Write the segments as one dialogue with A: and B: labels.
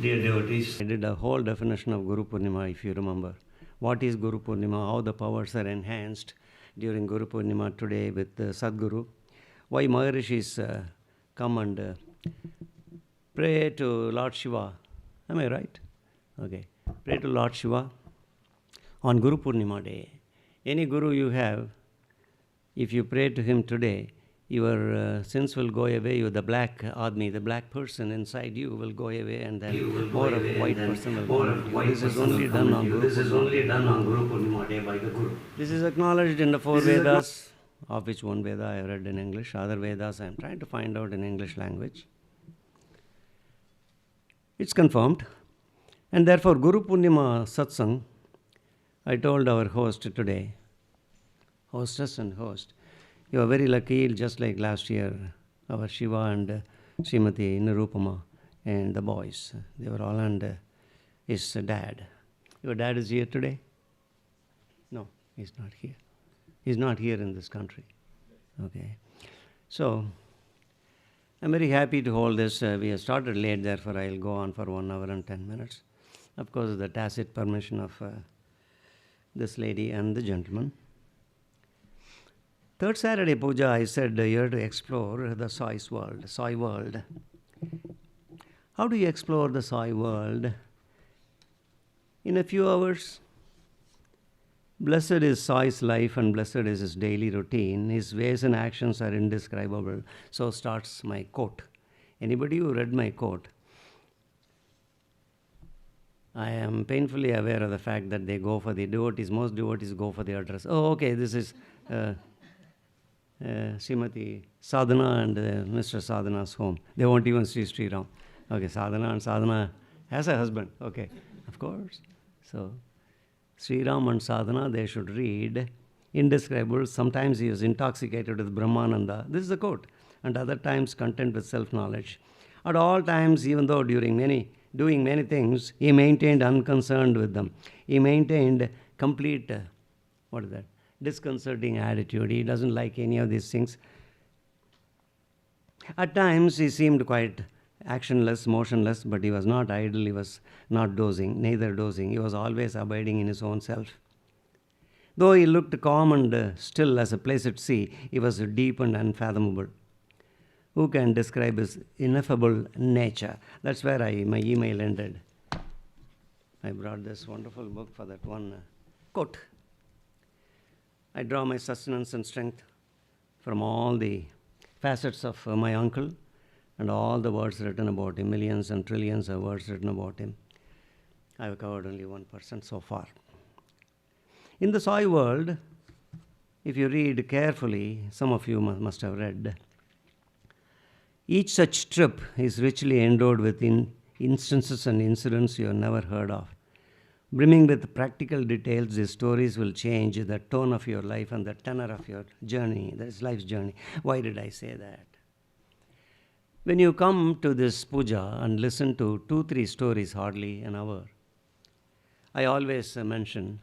A: Dear devotees, I did a whole definition of Guru Purnima, if you remember. What is Guru Purnima? How the powers are enhanced during Guru Purnima today with Sadguru. Why Maharishis come and pray to Lord Shiva. Am I right? Okay. Pray to Lord Shiva on Guru Purnima day. Any Guru you have, if you pray to him today, your sins will go away. The black admi, the black person inside you will go away, and then more of a white person will come. This is only done on Guru Purnima day by the Guru. This is acknowledged in the four Vedas, of which one Veda I have read in English. Other Vedas I am trying to find out in English language. It's confirmed. And therefore, Guru Purnima Satsang, I told our host today, hostess and host, you are very lucky, just like last year, our Shiva and Srimati Nirupama and the boys, they were all, and his dad. Your dad is here today? No, he's not here. He's not here in this country. Okay. So, I'm very happy to hold this. We have started late, therefore I'll go on for 1 hour and 10 minutes. Of course, the tacit permission of this lady and the gentleman. Third Saturday puja, I said here to explore the Sai world. How do you explore the Sai world? In a few hours. Blessed is Sai's life and blessed is his daily routine. His ways and actions are indescribable. So starts my quote. Anybody who read my quote, I am painfully aware of the fact that they go for the devotees. Most devotees go for the address. Oh, okay, this is Srimati Sadhana and Mr. Sadhana's home. They won't even see Sri Ram. Okay, Sadhana has a husband. Okay, of course. So, Sri Ram and Sadhana, they should read indescribable. Sometimes he was intoxicated with Brahmananda. This is the quote. And other times content with self-knowledge. At all times, even though doing many things, he maintained unconcerned with them. He maintained complete, disconcerting attitude. He doesn't like any of these things. At times, he seemed quite actionless, motionless, but he was not idle, he was not neither dozing. He was always abiding in his own self. Though he looked calm and still as a place at sea, he was deep and unfathomable. Who can describe his ineffable nature? That's where my email ended. I brought this wonderful book for that one quote. I draw my sustenance and strength from all the facets of my uncle and all the words written about him, millions and trillions of words written about him. I have covered only 1% so far. In the Sai world, if you read carefully, some of you must have read, each such trip is richly endowed with instances and incidents you have never heard of. Brimming with practical details, these stories will change the tone of your life and the tenor of your journey, that is life's journey. Why did I say that? When you come to this puja and listen to 2-3 stories, hardly an hour, I always mention,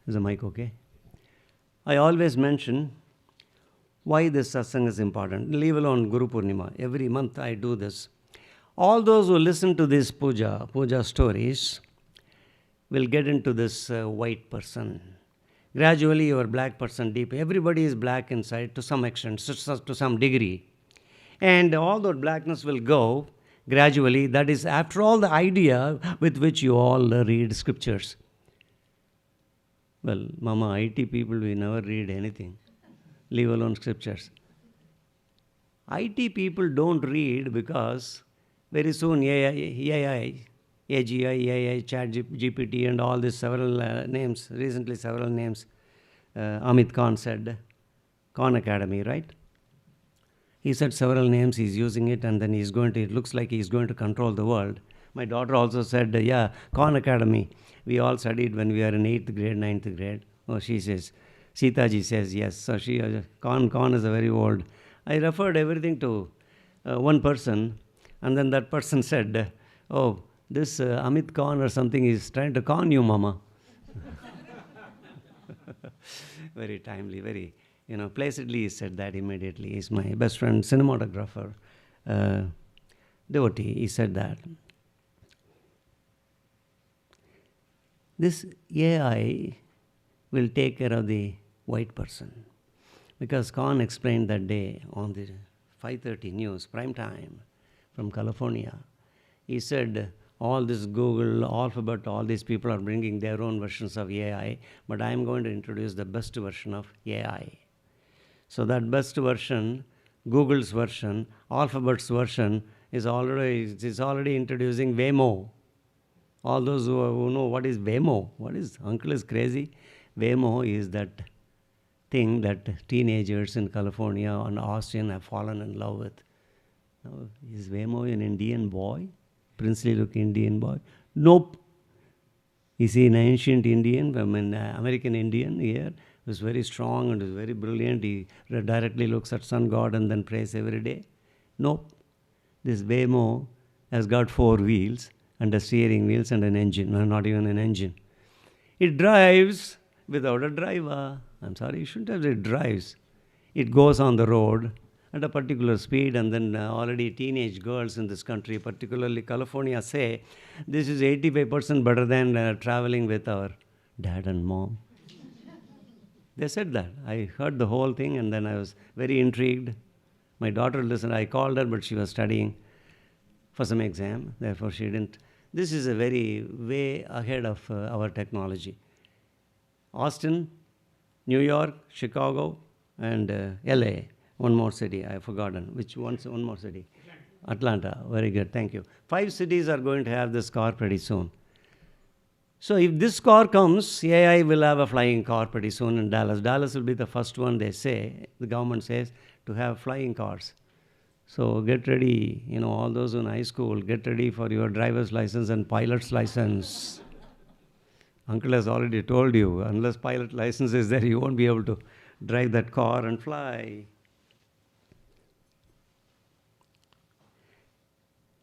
A: is the mic okay? I always mention why this satsang is important. Leave alone Guru Purnima. Every month I do this. All those who listen to these puja stories will get into this white person. Gradually your black person deep. Everybody is black inside to some extent, to some degree. And all that blackness will go gradually. That is after all the idea with which you all read scriptures. Well, Mama, IT people, we never read anything. Leave alone scriptures. IT people don't read because very soon AI, AGI, Chat GPT and all these several names, recently several names, Amit Khan said, Khan Academy, right? He said several names, he's using it, and then it looks like he's going to control the world. My daughter also said, Khan Academy. We all studied when we were in 8th grade, 9th grade. Oh, she says, Sitaji says yes. So Khan is a very old. I referred everything to one person, and then that person said, oh, this Amit Khan or something is trying to con you, Mama. Very timely, very, placidly he said that immediately. He's my best friend, cinematographer, devotee. He said that. this AI will take care of the white person. Because Khan explained that day on the 5:30 news, prime time, from California. He said, all this Google, Alphabet, all these people are bringing their own versions of AI, but I am going to introduce the best version of AI. So that best version, Google's version, Alphabet's version, is already introducing Waymo. All those who know what is Waymo, what is, uncle is crazy. Waymo is that thing that teenagers in California and Austin have fallen in love with. Now, is Waymo an Indian boy? Princely looking Indian boy? Nope. Is he an ancient Indian, American Indian here? Who's very strong and is very brilliant. He directly looks at sun god and then prays every day? Nope. This Waymo has got 4 wheels and a steering wheels and an engine. No, not even an engine. It drives without a driver. I'm sorry, you shouldn't have said it drives. It goes on the road at a particular speed, and then already teenage girls in this country, particularly California, say this is 85% better than traveling with our dad and mom. They said that. I heard the whole thing, and then I was very intrigued. My daughter listened. I called her, but she was studying for some exam. Therefore, she didn't. This is a very way ahead of our technology. Austin, New York, Chicago, and LA. One more city, I've forgotten. Which one's one more city? Atlanta. Very good, thank you. 5 cities are going to have this car pretty soon. So if this car comes, AI will have a flying car pretty soon in Dallas. Dallas will be the first one, they say, the government says, to have flying cars. So get ready, all those in high school, get ready for your driver's license and pilot's license. Uncle has already told you, unless pilot license is there, you won't be able to drive that car and fly.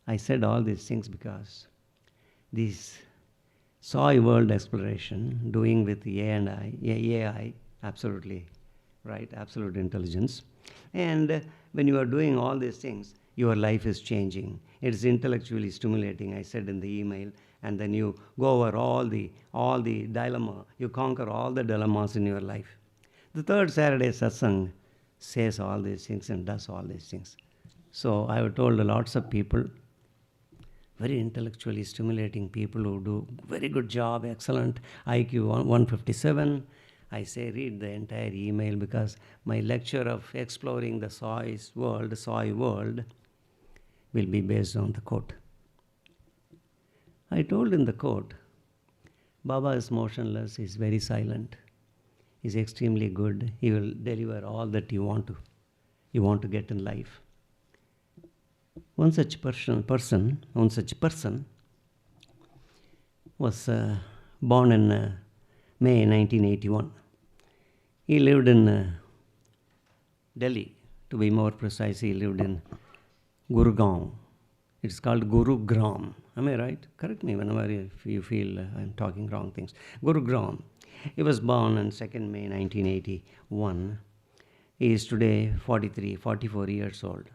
A: I said all these things because this SAI world exploration, doing with the AI, absolutely right, absolute intelligence. And when you are doing all these things, your life is changing. It is intellectually stimulating, I said in the email, and then you go over all the dilemma, you conquer all the dilemmas in your life. The third Saturday satsang says all these things and does all these things. So I have told lots of people, very intellectually stimulating people who do very good job, excellent, IQ 157. I say read the entire email because my lecture of exploring the SAI world, will be based on the quote. I told in the quote, Baba is motionless, he's very silent, he's extremely good, he will deliver all that you want to get in life. One such person was born in May 1981. He lived in Delhi. To be more precise, he lived in Gurugram. It's called Gurugram. Am I right? Correct me whenever you feel I'm talking wrong things. Gurugram. He was born on 2nd May 1981. He is today 44 years old.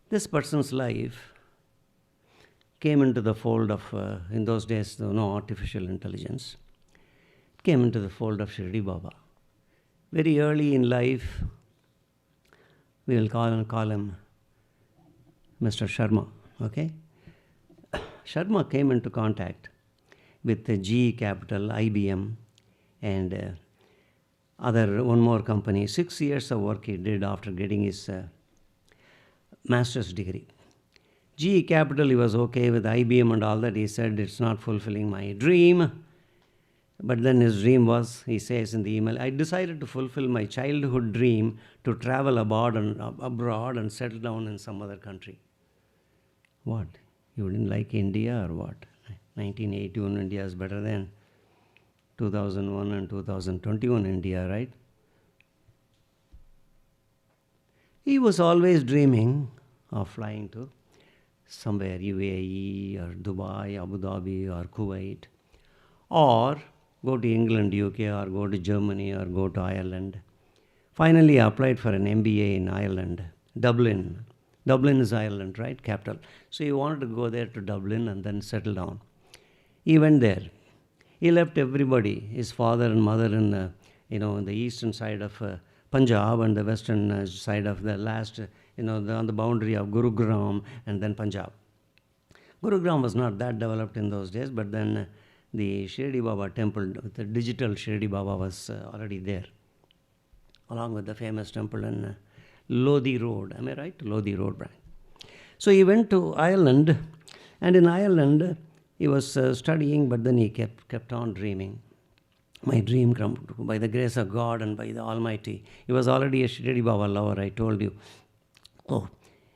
A: This person's life came into the fold of, in those days, no artificial intelligence, came into the fold of Shirdi Baba. Very early in life, we will call him Mr. Sharma, okay? Sharma came into contact with the GE Capital, IBM, and one more company. 6 years of work he did after getting his master's degree. GE Capital, he was okay with IBM and all that. He said, it's not fulfilling my dream. But then his dream was, he says in the email, I decided to fulfill my childhood dream to travel abroad and settle down in some other country. What? You didn't like India or what? 1981 India is better than 2001 and 2021 India, right? He was always dreaming of flying to somewhere, UAE or Dubai, Abu Dhabi or Kuwait, or go to England, UK, or go to Germany, or go to Ireland. Finally, I applied for an MBA in Ireland, Dublin. Dublin is Ireland, right? Capital. So he wanted to go there to Dublin and then settle down. He went there. He left everybody, his father and mother in, in the eastern side of Punjab and the western side of the last, on the boundary of Gurugram and then Punjab. Gurugram was not that developed in those days, but then the Shirdi Baba temple, the digital Shirdi Baba was already there, along with the famous temple in Lodi Road. Am I right? Lodi Road, Brian. So he went to Ireland, and in Ireland he was studying, but then he kept on dreaming. My dream come by the grace of God and by the Almighty. He was already a Shirdi Baba lover, I told you. Oh,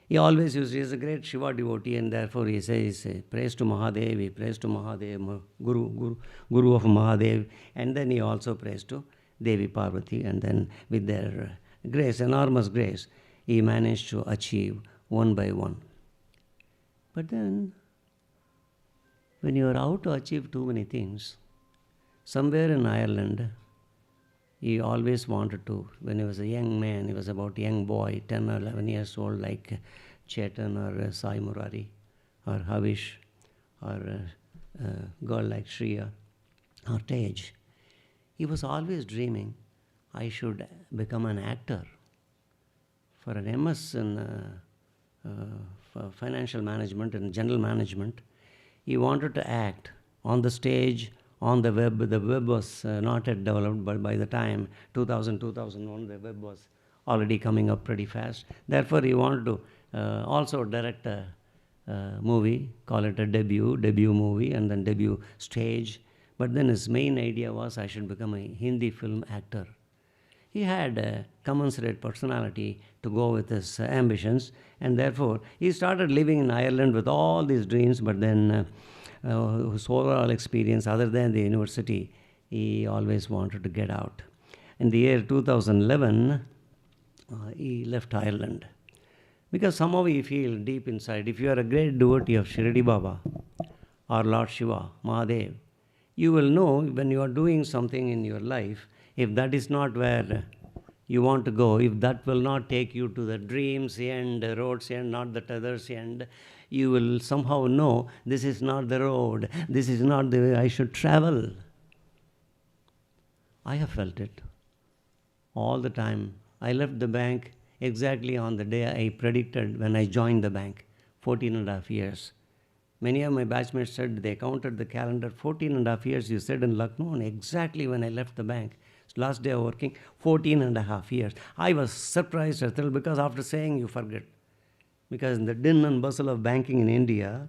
A: he always used, he is a great Shiva devotee, and therefore he says, praise to Mahadev, he prays to Mahadev, Guru of Mahadev, and then he also prays to Devi Parvati, and then with their grace, enormous grace, he managed to achieve one by one. But then, when you are out to achieve too many things, somewhere in Ireland, he always wanted to, when he was a young man, he was about a young boy, 10 or 11 years old, like Chetan or Sai Murari or Havish or a girl like Shriya or Tej. He was always dreaming, I should become an actor. For an MS in for financial management and general management, he wanted to act on the stage, on the web. The web was not yet developed, but by the time 2000, 2001, the web was already coming up pretty fast. Therefore, he wanted to also direct a movie, call it a debut movie, and then debut stage. But then his main idea was, I should become a Hindi film actor. He had a commensurate personality to go with his ambitions, and therefore he started living in Ireland with all these dreams, but then his overall experience, other than the university, he always wanted to get out. In the year 2011, he left Ireland. Because somehow you feel deep inside, if you are a great devotee of Shirdi Baba or Lord Shiva, Mahadev, you will know when you are doing something in your life, if that is not where you want to go, if that will not take you to the dreams end, the road's end, not the other's end, you will somehow know this is not the road, this is not the way I should travel. I have felt it all the time. I left the bank exactly on the day I predicted when I joined the bank, 14 and a half years. Many of my batchmates said they counted the calendar, 14 and a half years, you said in Lucknow, and exactly when I left the bank. Last day of working, 14 and a half years. I was surprised as well, because after saying you forget. Because in the din and bustle of banking in India,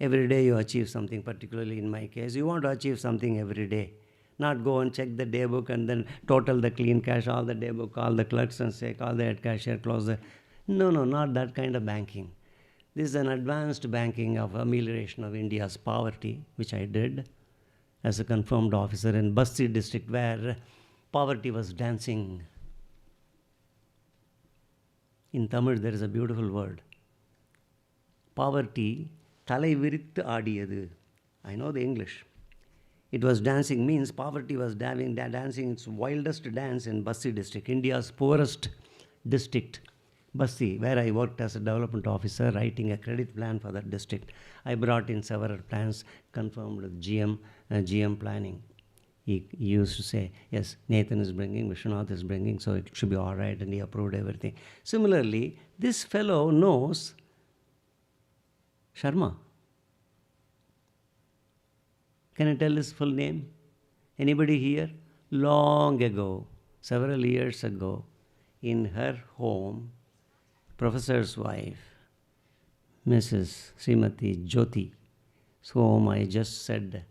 A: every day you achieve something, particularly in my case. You want to achieve something every day. Not go and check the day book and then total the clean cash, all the day book, call the clerks and say, call the head cashier, close the... No, not that kind of banking. This is an advanced banking of amelioration of India's poverty, which I did as a confirmed officer in Basti district, where poverty was dancing. In Tamil, there is a beautiful word. Poverty, thalai virittu aadiyadu. I know the English. It was dancing, means poverty was dancing its wildest dance in Basti district, India's poorest district. Basti, where I worked as a development officer, writing a credit plan for that district. I brought in several plans confirmed with GM planning. He used to say, yes, Nathan is bringing, Vishwanath is bringing, so it should be all right, and he approved everything. Similarly, this fellow knows Sharma. Can I tell his full name? Anybody here? Long ago, several years ago, in her home, professor's wife, Mrs. Srimati Jyoti, whom I just said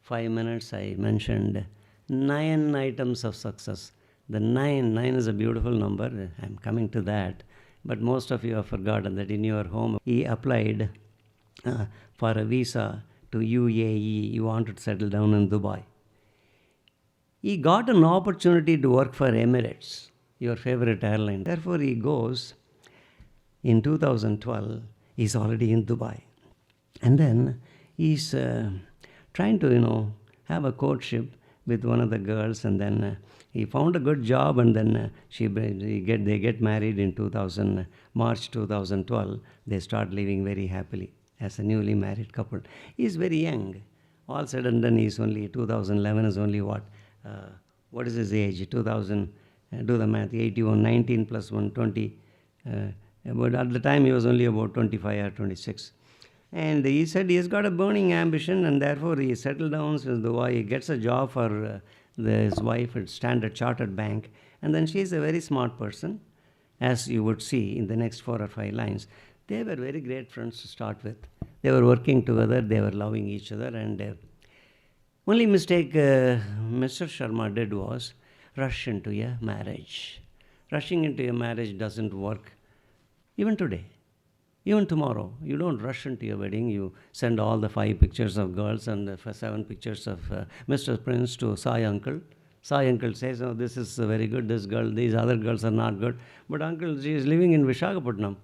A: 5 minutes, I mentioned 9 items of success. The 9 is a beautiful number. I'm coming to that. But most of you have forgotten that in your home, he applied for a visa to UAE. He wanted to settle down in Dubai. He got an opportunity to work for Emirates, your favorite airline. Therefore, he goes. In 2012, he's already in Dubai. And then he's trying to, have a courtship with one of the girls, and then he found a good job, and then they get married in March 2012. They start living very happily as a newly married couple. He's very young, All said and done, he's only 2011 is only what? What is his age? 2000, do the math, 81, 19 plus 1, 20. But at the time he was only about 25 or 26. And he said he has got a burning ambition, and therefore he settled down with Dubai. He gets a job for his wife at Standard Chartered Bank, and then she is a very smart person, as you would see in the next 4 or 5 lines. They were very great friends to start with. They were working together, they were loving each other, and only mistake Mr. Sharma did was rush into a marriage. Rushing into a marriage doesn't work. Even today, even tomorrow, you don't rush into your wedding. You send all the 5 pictures of girls and the 7 pictures of Mr. Prince to Sai uncle. Sai uncle says, oh, this is very good, this girl, these other girls are not good. But uncle, she is living in Visakhapatnam.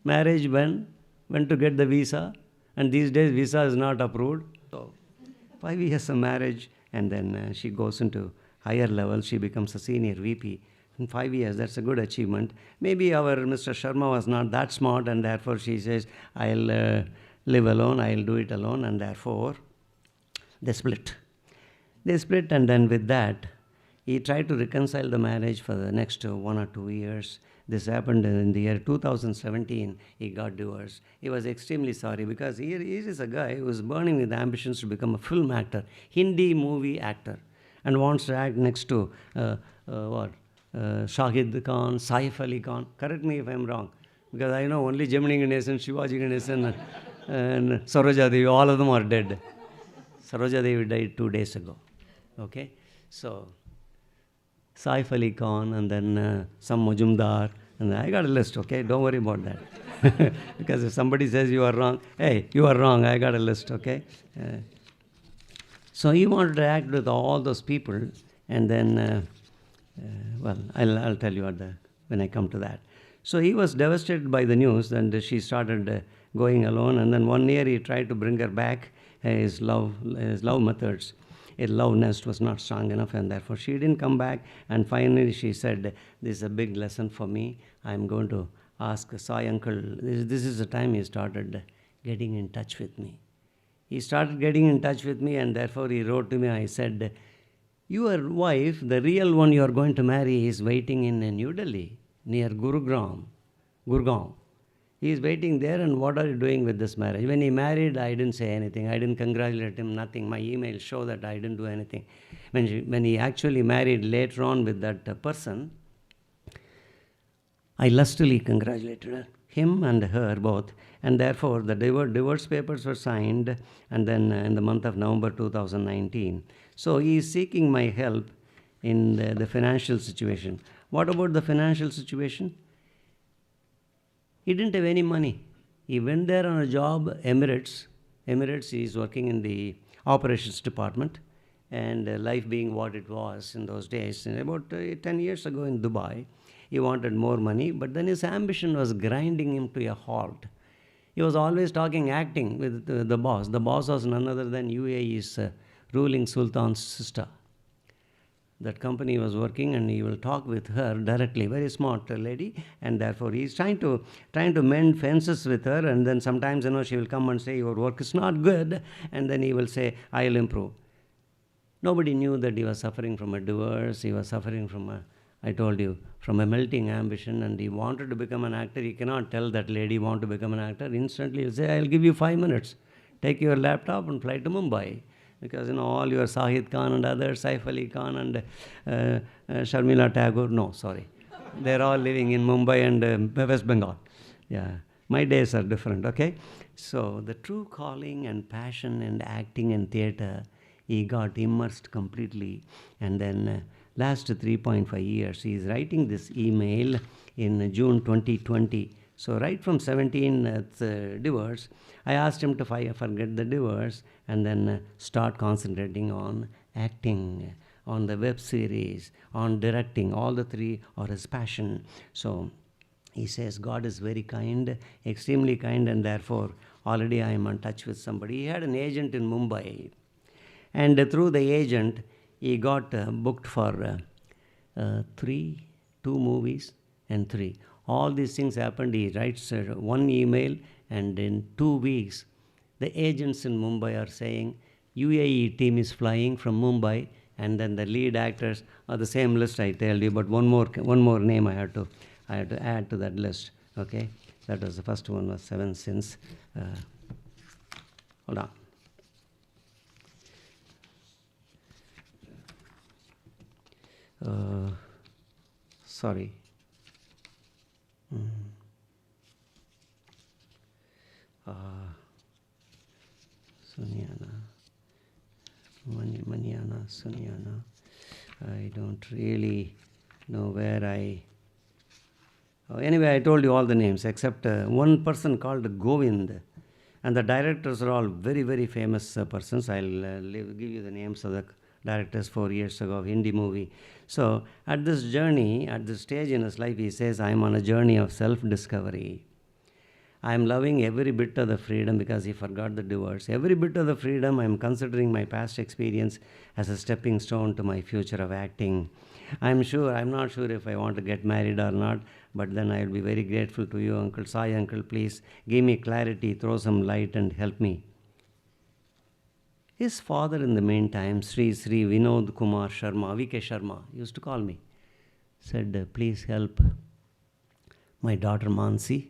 A: Marriage went to get the visa, and these days visa is not approved. So 5 years of marriage, and then she goes into higher level. She becomes a senior VP. In 5 years, that's a good achievement. Maybe our Mr. Sharma was not that smart, and therefore she says, I'll live alone, I'll do it alone, and therefore they split. They split, and then with that, he tried to reconcile the marriage for the next 1 or 2 years. This happened in the year 2017. He got divorced. He was extremely sorry because he is a guy who is burning with ambitions to become a film actor, Hindi movie actor, and wants to act next to Shahid Khan, Saif Ali Khan. Correct me if I'm wrong, because I know only Gemini Ganesan, Shivaji Ganesan, and Saroja Devi, all of them are dead. Saroja Devi died 2 days ago. Okay? So, Saif Ali Khan, and then some Majumdar, and I got a list, okay? Don't worry about that. Because if somebody says you are wrong, hey, you are wrong, I got a list, okay? So he wanted to act with all those people, and then, well, I'll tell you when I come to that. So he was devastated by the news, and she started going alone, and then 1 year he tried to bring her back. His love methods, his love nest was not strong enough, and therefore she didn't come back. And finally she said, this is a big lesson for me. I'm going to ask Sai uncle. This is the time he started getting in touch with me. He started getting in touch with me, and therefore he wrote to me. I said, your wife, the real one you are going to marry, is waiting in New Delhi, near Gurgaon. He is waiting there, and what are you doing with this marriage? When he married, I didn't say anything. I didn't congratulate him, nothing. My emails show that I didn't do anything. When he actually married later on with that person, I lustily congratulated him and her both, and therefore the divorce papers were signed, and then in the month of November 2019. So he is seeking my help in the financial situation. What about the financial situation? He didn't have any money. He went there on a job, Emirates. He is working in the operations department, and life being what it was in those days, about 10 years ago in Dubai, he wanted more money, but then his ambition was grinding him to a halt. He was always talking acting with the boss. The boss was none other than UAE's ruling sultan's sister. That company was working, and he will talk with her directly. Very smart lady, and therefore he is trying to mend fences with her. And then sometimes, she will come and say, your work is not good, and then he will say, I will improve. Nobody knew that he was suffering from a divorce. He was suffering from I told you, from a melting ambition, and he wanted to become an actor. He cannot tell that lady want to become an actor. Instantly he'll say, I'll give you 5 minutes. Take your laptop and fly to Mumbai. Because, all your Sahid Khan and others, Saif Ali Khan and Sharmila Tagore, no, sorry. They're all living in Mumbai and West Bengal. Yeah, my days are different, okay? So the true calling and passion and acting and theatre, he got immersed completely. And then last 3.5 years, he is writing this email in June 2020. So right from 17th divorce, I asked him to forget the divorce and then start concentrating on acting, on the web series, on directing. All the 3 are his passion. So he says, God is very kind, extremely kind, and therefore already I am in touch with somebody. He had an agent in Mumbai, and through the agent, he got booked for 2 movies and 3. All these things happened. He writes 1 email, and in 2 weeks, the agents in Mumbai are saying, UAE team is flying from Mumbai, and then the lead actors are the same list I told you, but one more name I had to add to that list. Okay, that was the first one, was Seven Sins. Hold on. Sorry. Sunyana. Maniana, Sunyana. I don't really know where I... anyway, I told you all the names except one person called Govind. And the directors are all very, very famous persons. I'll give you the names of the directors 4 years ago of Hindi movie. So at this journey, at this stage in his life, he says, I'm on a journey of self-discovery. I'm loving every bit of the freedom, because he forgot the divorce. Every bit of the freedom, I'm considering my past experience as a stepping stone to my future of acting. I'm not sure if I want to get married or not, but then I'll be very grateful to you, Uncle Sai. Uncle, please give me clarity, throw some light and help me. His father, in the meantime, Sri Vinod Kumar Sharma, VK Sharma, used to call me, said, please help my daughter Mansi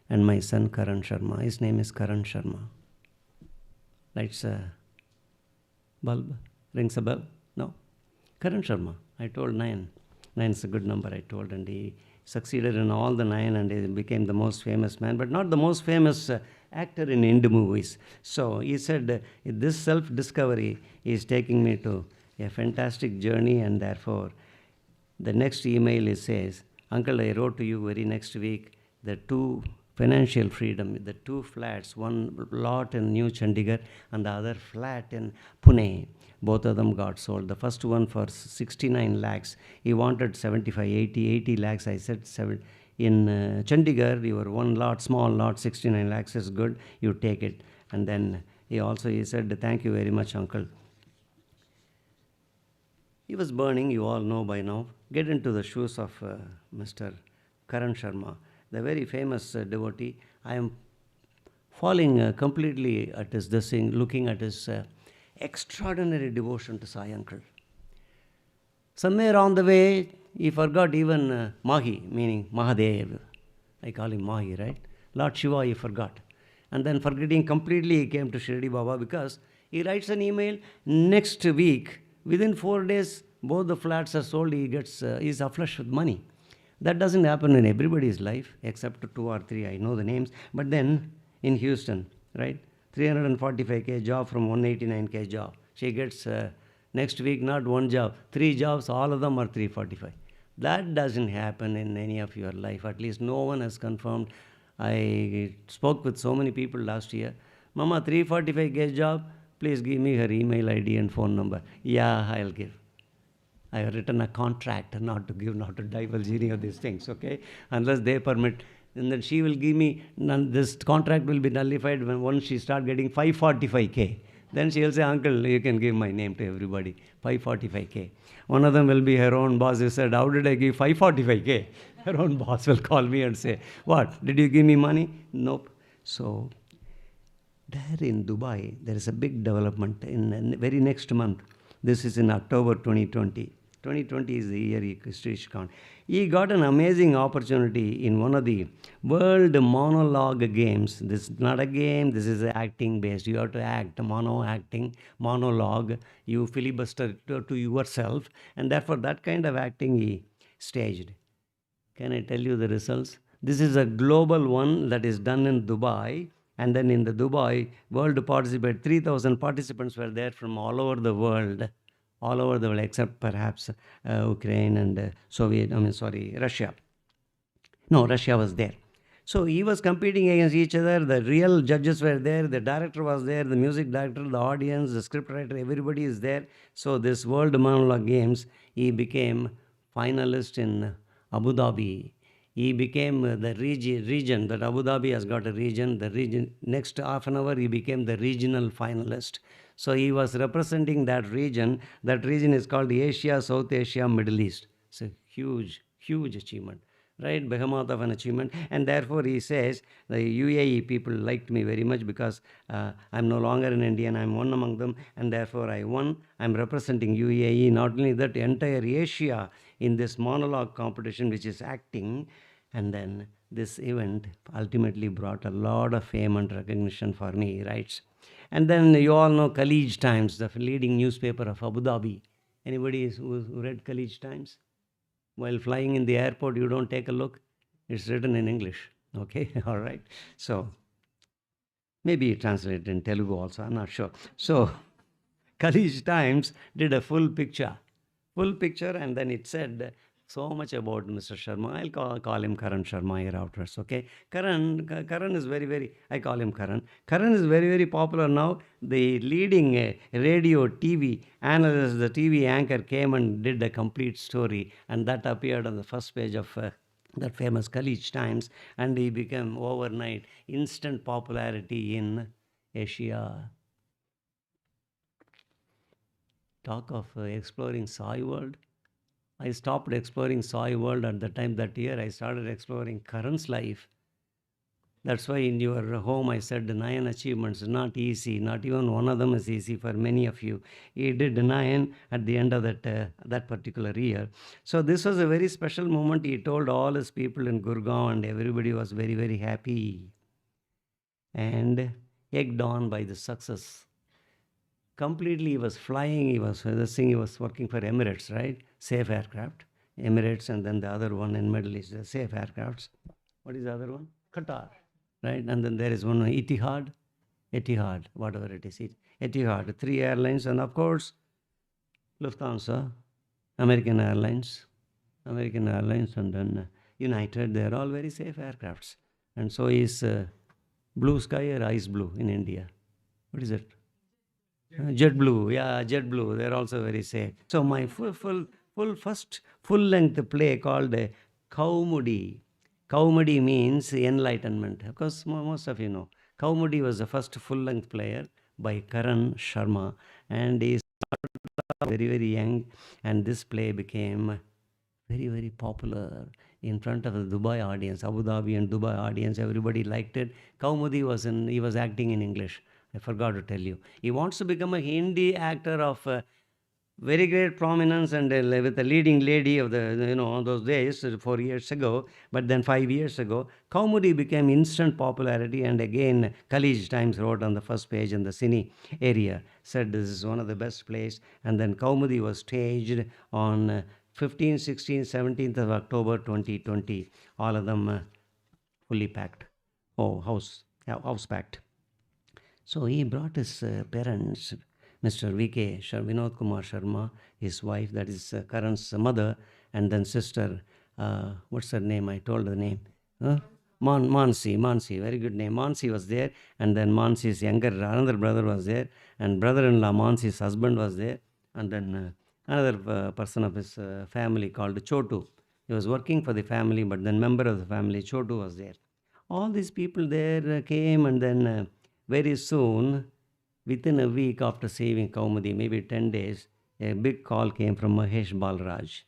A: and my son Karan Sharma. His name is Karan Sharma. Lights a bulb? Rings a bell? No? Karan Sharma. I told 9. 9 is a good number, I told, and he succeeded in all the 9, and he became the most famous man, but not the most famous actor in Hindi movies. So he said, this self-discovery is taking me to a fantastic journey, and therefore the next email it says, Uncle, I wrote to you very next week the 2 financial freedom, the 2 flats, one lot in New Chandigarh and the other flat in Pune. Both of them got sold. The first one for 69 lakhs. He wanted 75, 80 lakhs. I said, in Chandigarh, your one lot, small lot, 69 lakhs is good. You take it. And then he said, thank you very much, Uncle. He was burning, you all know by now. Get into the shoes of Mr. Karan Sharma, the very famous devotee. I am falling completely at his looking at his extraordinary devotion to Sai Uncle. Somewhere on the way, he forgot even Mahi, meaning Mahadev. I call him Mahi, right? Lord Shiva, he forgot. And then forgetting completely, he came to Shirdi Baba, because he writes an email, next week, within 4 days, both the flats are sold, he's aflush with money. That doesn't happen in everybody's life, except 2 or 3, I know the names. But then, in Houston, right, 345K job from 189K job. She gets next week not 1 job, 3 jobs, all of them are 345. That doesn't happen in any of your life. At least no one has confirmed. I spoke with so many people last year. Mama, 345K job, please give me her email ID and phone number. Yeah, I'll give. I have written a contract not to give, not to divulge any of these things, okay? Unless they permit. And then she will give me, this contract will be nullified once she start getting 545K. Then she will say, Uncle, you can give my name to everybody, 545K. One of them will be her own boss. He said, how did I give 545K? Her own boss will call me and say, what, did you give me money? Nope. So, there in Dubai, there is a big development in the very next month. This is in October 2020. 2020 is the year history should count. He got an amazing opportunity in one of the world monologue games. This is not a game, this is acting based. You have to act, monologue. You filibuster to yourself, and therefore that kind of acting he staged. Can I tell you the results? This is a global one that is done in Dubai. And then in the Dubai, world participate, 3,000 participants were there from all over the world, except perhaps Ukraine and Russia. No, Russia was there. So he was competing against each other. The real judges were there. The director was there. The music director, the audience, the scriptwriter, everybody is there. So this World Monologue Games, he became finalist in Abu Dhabi. He became the region, that Abu Dhabi has got a region. The region, next half an hour, he became the regional finalist. So he was representing that region. That region is called Asia, South Asia, Middle East. It's a huge, huge achievement. right? Behemoth of an achievement. And therefore, he says, the UAE people liked me very much because I'm no longer an Indian, I'm one among them, and therefore I won. I'm representing UAE, not only that, entire Asia in this monologue competition, which is acting. And then this event ultimately brought a lot of fame and recognition for me, he writes. And then you all know Khalij Times, the leading newspaper of Abu Dhabi. Anybody who read Khalij Times? While flying in the airport, you don't take a look. It's written in English. Okay, all right. So maybe translated in Telugu also, I'm not sure. So Khalij Times did a full picture, and then it said so much about Mr. Sharma. I'll call him Karan Sharma here afterwards, okay? Karan is very, I call him Karan. Karan is very, very popular now. The leading radio, TV analyst, the TV anchor came and did a complete story, and that appeared on the first page of that famous Khalij Times, and he became overnight instant popularity in Asia. Talk of exploring SAI world. I stopped exploring SAI world at the time that year. I started exploring Karan's life. That's why in your home I said 9 achievements, not easy. Not even one of them is easy for many of you. He did 9 at the end of that particular year. So this was a very special moment. He told all his people in Gurgaon, and everybody was very, very happy and egged on by the success. Completely, he was flying, he was working for Emirates, right? Safe aircraft. Emirates, and then the other one in Middle East, the safe aircrafts. What is the other one? Qatar, right? And then there is one, Etihad, whatever it is. Etihad, 3 airlines, and of course, Lufthansa, American Airlines, and then United. They are all very safe aircrafts. And so is Blue Sky or Ice Blue in India. What is it? JetBlue, yeah, JetBlue. They're also very safe. So my first full-length play called Kaumudi. Kaumudi means enlightenment. Of course, most of you know. Kaumudi was the first full-length player by Karan Sharma, and he started very, very young, and this play became very, very popular in front of the Dubai audience, Abu Dhabi and Dubai audience. Everybody liked it. Kaumudi he was acting in English. I forgot to tell you. He wants to become a Hindi actor of very great prominence, and with a leading lady of those days, 4 years ago. But then 5 years ago, Kaumudi became instant popularity, and again Khalij Times wrote on the first page in the cine area, said this is one of the best plays. And then Kaumudi was staged on 15th, 16th, 17th of October 2020. All of them fully packed. Oh, house packed. So he brought his parents, Mr. V.K. Vinod Kumar Sharma, his wife, that is Karan's mother, and then sister, what's her name? I told the name. Mansi, very good name. Mansi was there, and then Mansi's another brother was there, and brother-in-law, Mansi's husband was there, and then another person of his family called Chotu. He was working for the family, but then member of the family, Chotu, was there. All these people there came, and then very soon, within a week after saving Kaumudi, maybe 10 days, a big call came from Mahesh Balraj.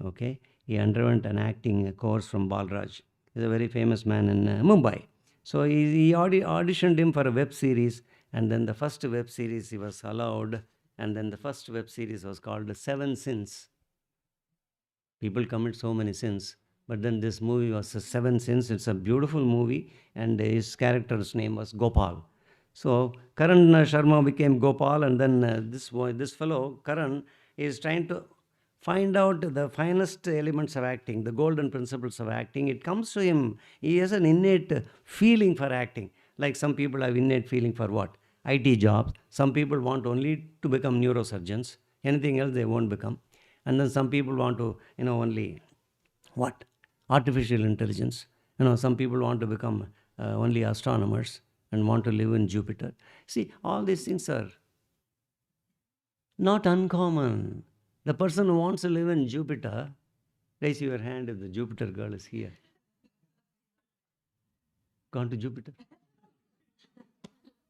A: Okay, he underwent an acting course from Balraj. He's a very famous man in Mumbai. So he auditioned him for a web series, and then the first web series he was allowed, and then the first web series was called 7 Sins. People commit so many sins, but then this movie was 7 Sins. It's a beautiful movie, and his character's name was Gopal. So Karan Sharma became Gopal, and then this fellow, Karan, is trying to find out the finest elements of acting, the golden principles of acting. It comes to him. He has an innate feeling for acting. Like some people have innate feeling for what? IT jobs. Some people want only to become neurosurgeons. Anything else they won't become. And then some people want to, only what? Artificial intelligence. Some people want to become only astronomers and want to live in Jupiter. See, all these things are not uncommon. The person who wants to live in Jupiter, raise your hand if the Jupiter girl is here. Gone to Jupiter?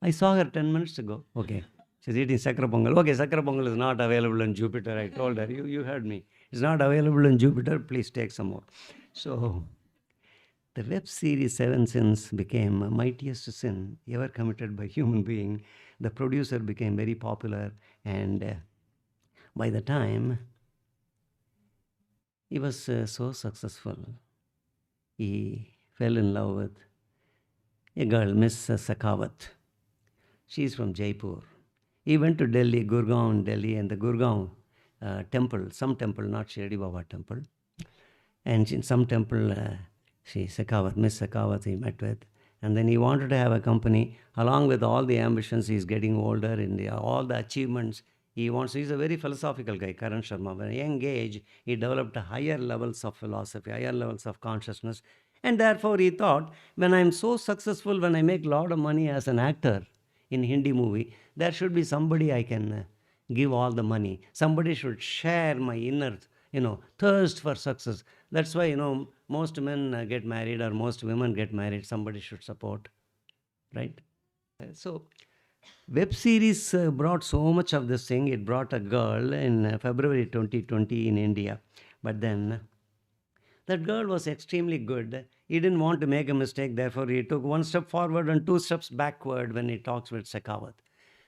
A: I saw her 10 minutes ago. Okay. She's eating Sakra Pongal. Okay, Sakra Pongal is not available in Jupiter. I told her. You heard me. It's not available in Jupiter. Please take some more. So the web series Seven Sins became the mightiest sin ever committed by human being. The producer became very popular, and by the time he was so successful, he fell in love with a girl, Miss Sakawat. She is from Jaipur. He went to Delhi, Gurgaon, Delhi, and the Gurgaon temple, some temple, not Shirdi Baba temple. And in some temple, Sakawat, Miss Sakawat, he met with. And then he wanted to have a company, along with all the ambitions. He's getting older, and all the achievements he wants. He's a very philosophical guy, Karan Sharma. At a young age, he developed higher levels of philosophy, higher levels of consciousness. And therefore, he thought, when I'm so successful, when I make a lot of money as an actor in Hindi movie, there should be somebody I can give all the money. Somebody should share my inner, thirst for success. That's why, most men get married, or most women get married. Somebody should support, right? So, web series brought so much of this thing. It brought a girl in February 2020 in India. But then that girl was extremely good. He didn't want to make a mistake, therefore, he took one step forward and two steps backward when he talks with Sakawat.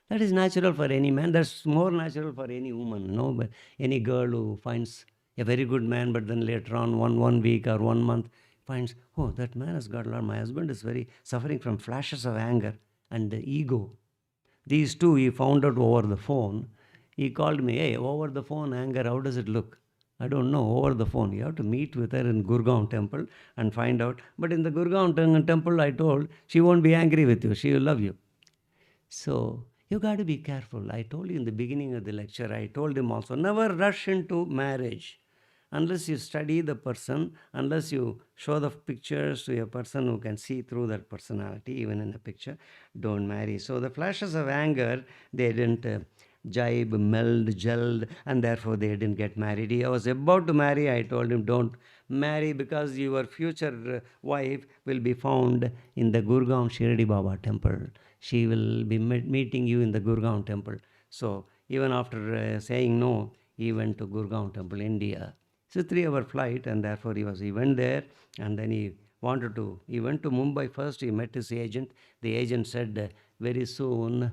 A: That is natural for any man. That's more natural for any woman. No, but any girl who finds a very good man, but then later on, one week or 1 month, finds, oh, that man has got a lot. My husband is very suffering from flashes of anger and ego. These two he found out over the phone. He called me, hey, over the phone, anger, how does it look? I don't know, over the phone. You have to meet with her in Gurgaon temple and find out. But in the Gurgaon temple, I told, she won't be angry with you. She will love you. So you got to be careful. I told you in the beginning of the lecture, I told him also, never rush into marriage unless you study the person, unless you show the pictures to a person who can see through that personality, even in a picture. Don't marry. So the flashes of anger, they didn't jibe, meld, gelled, and therefore they didn't get married. He was about to marry. I told him, don't marry, because your future wife will be found in the Gurgaon Shirdi Baba temple. She will be meeting you in the Gurgaon temple. So even after saying no, he went to Gurgaon temple, India. It's a 3-hour flight, and therefore he went there, and then he went to Mumbai first. He met his agent. The agent said, very soon,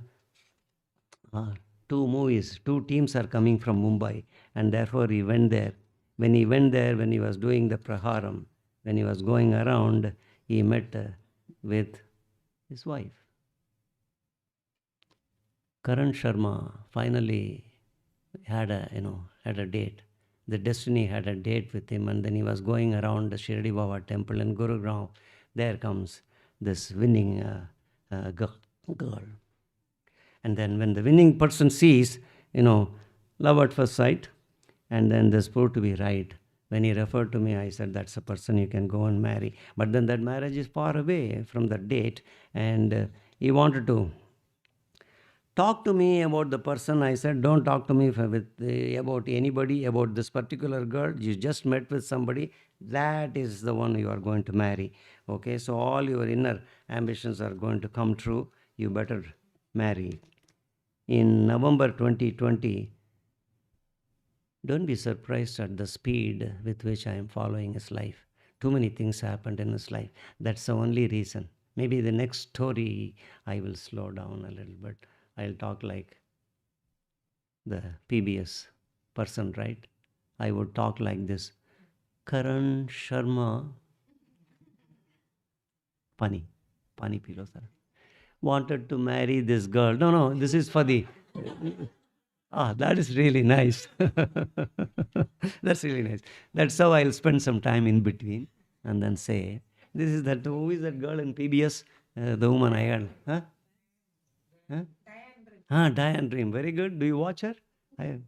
A: two teams are coming from Mumbai, and therefore he went there. When he was doing the praharam, when he was going around, he met with his wife. Karan Sharma finally had a date. The destiny had a date with him, and then he was going around the Shirdi Baba temple in Gurugram. There comes this winning girl. And then when the winning person sees, love at first sight, and then this proved to be right. When he referred to me, I said, that's a person you can go and marry. But then that marriage is far away from the date, and he wanted to talk to me about the person. I said, don't talk to me about anybody, about this particular girl. You just met with somebody. That is the one you are going to marry. Okay, so all your inner ambitions are going to come true. You better marry. In November 2020, don't be surprised at the speed with which I am following his life. Too many things happened in his life. That's the only reason. Maybe the next story I will slow down a little bit. I'll talk like the PBS person, right? I would talk like this. Karan Sharma, Pani Pilo sir, wanted to marry this girl. No, this is for the... that is really nice. That's really nice. That's how I'll spend some time in between and then say, this is that, who is that girl in PBS? The woman I heard. Diane Dream. Very good. Do you watch her? I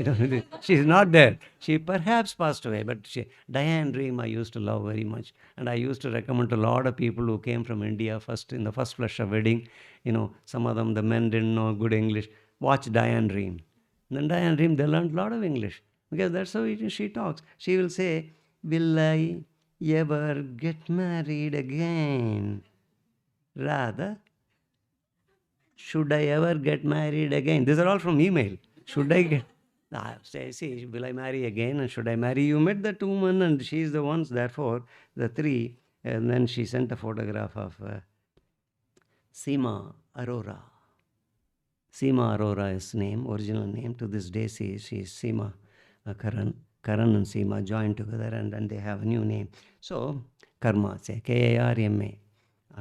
A: don't know. She's not there. She perhaps passed away, but Diane Dream I used to love very much. And I used to recommend to a lot of people who came from India in the first flush of wedding. Some of them, the men didn't know good English. Watch Diane Dream. And then Diane Dream, they learned a lot of English, because that's how she talks. She will say, will I ever get married again? Rather, should I ever get married again? These are all from email. Should I get... Say, see, will I marry again and should I marry? You met that woman and she is the ones, therefore, the three. And then she sent a photograph of Seema Arora. Seema Arora is name, original name. To this day, she is Seema Karan. Karan and Seema joined together and then they have a new name. So, Karma, say Karma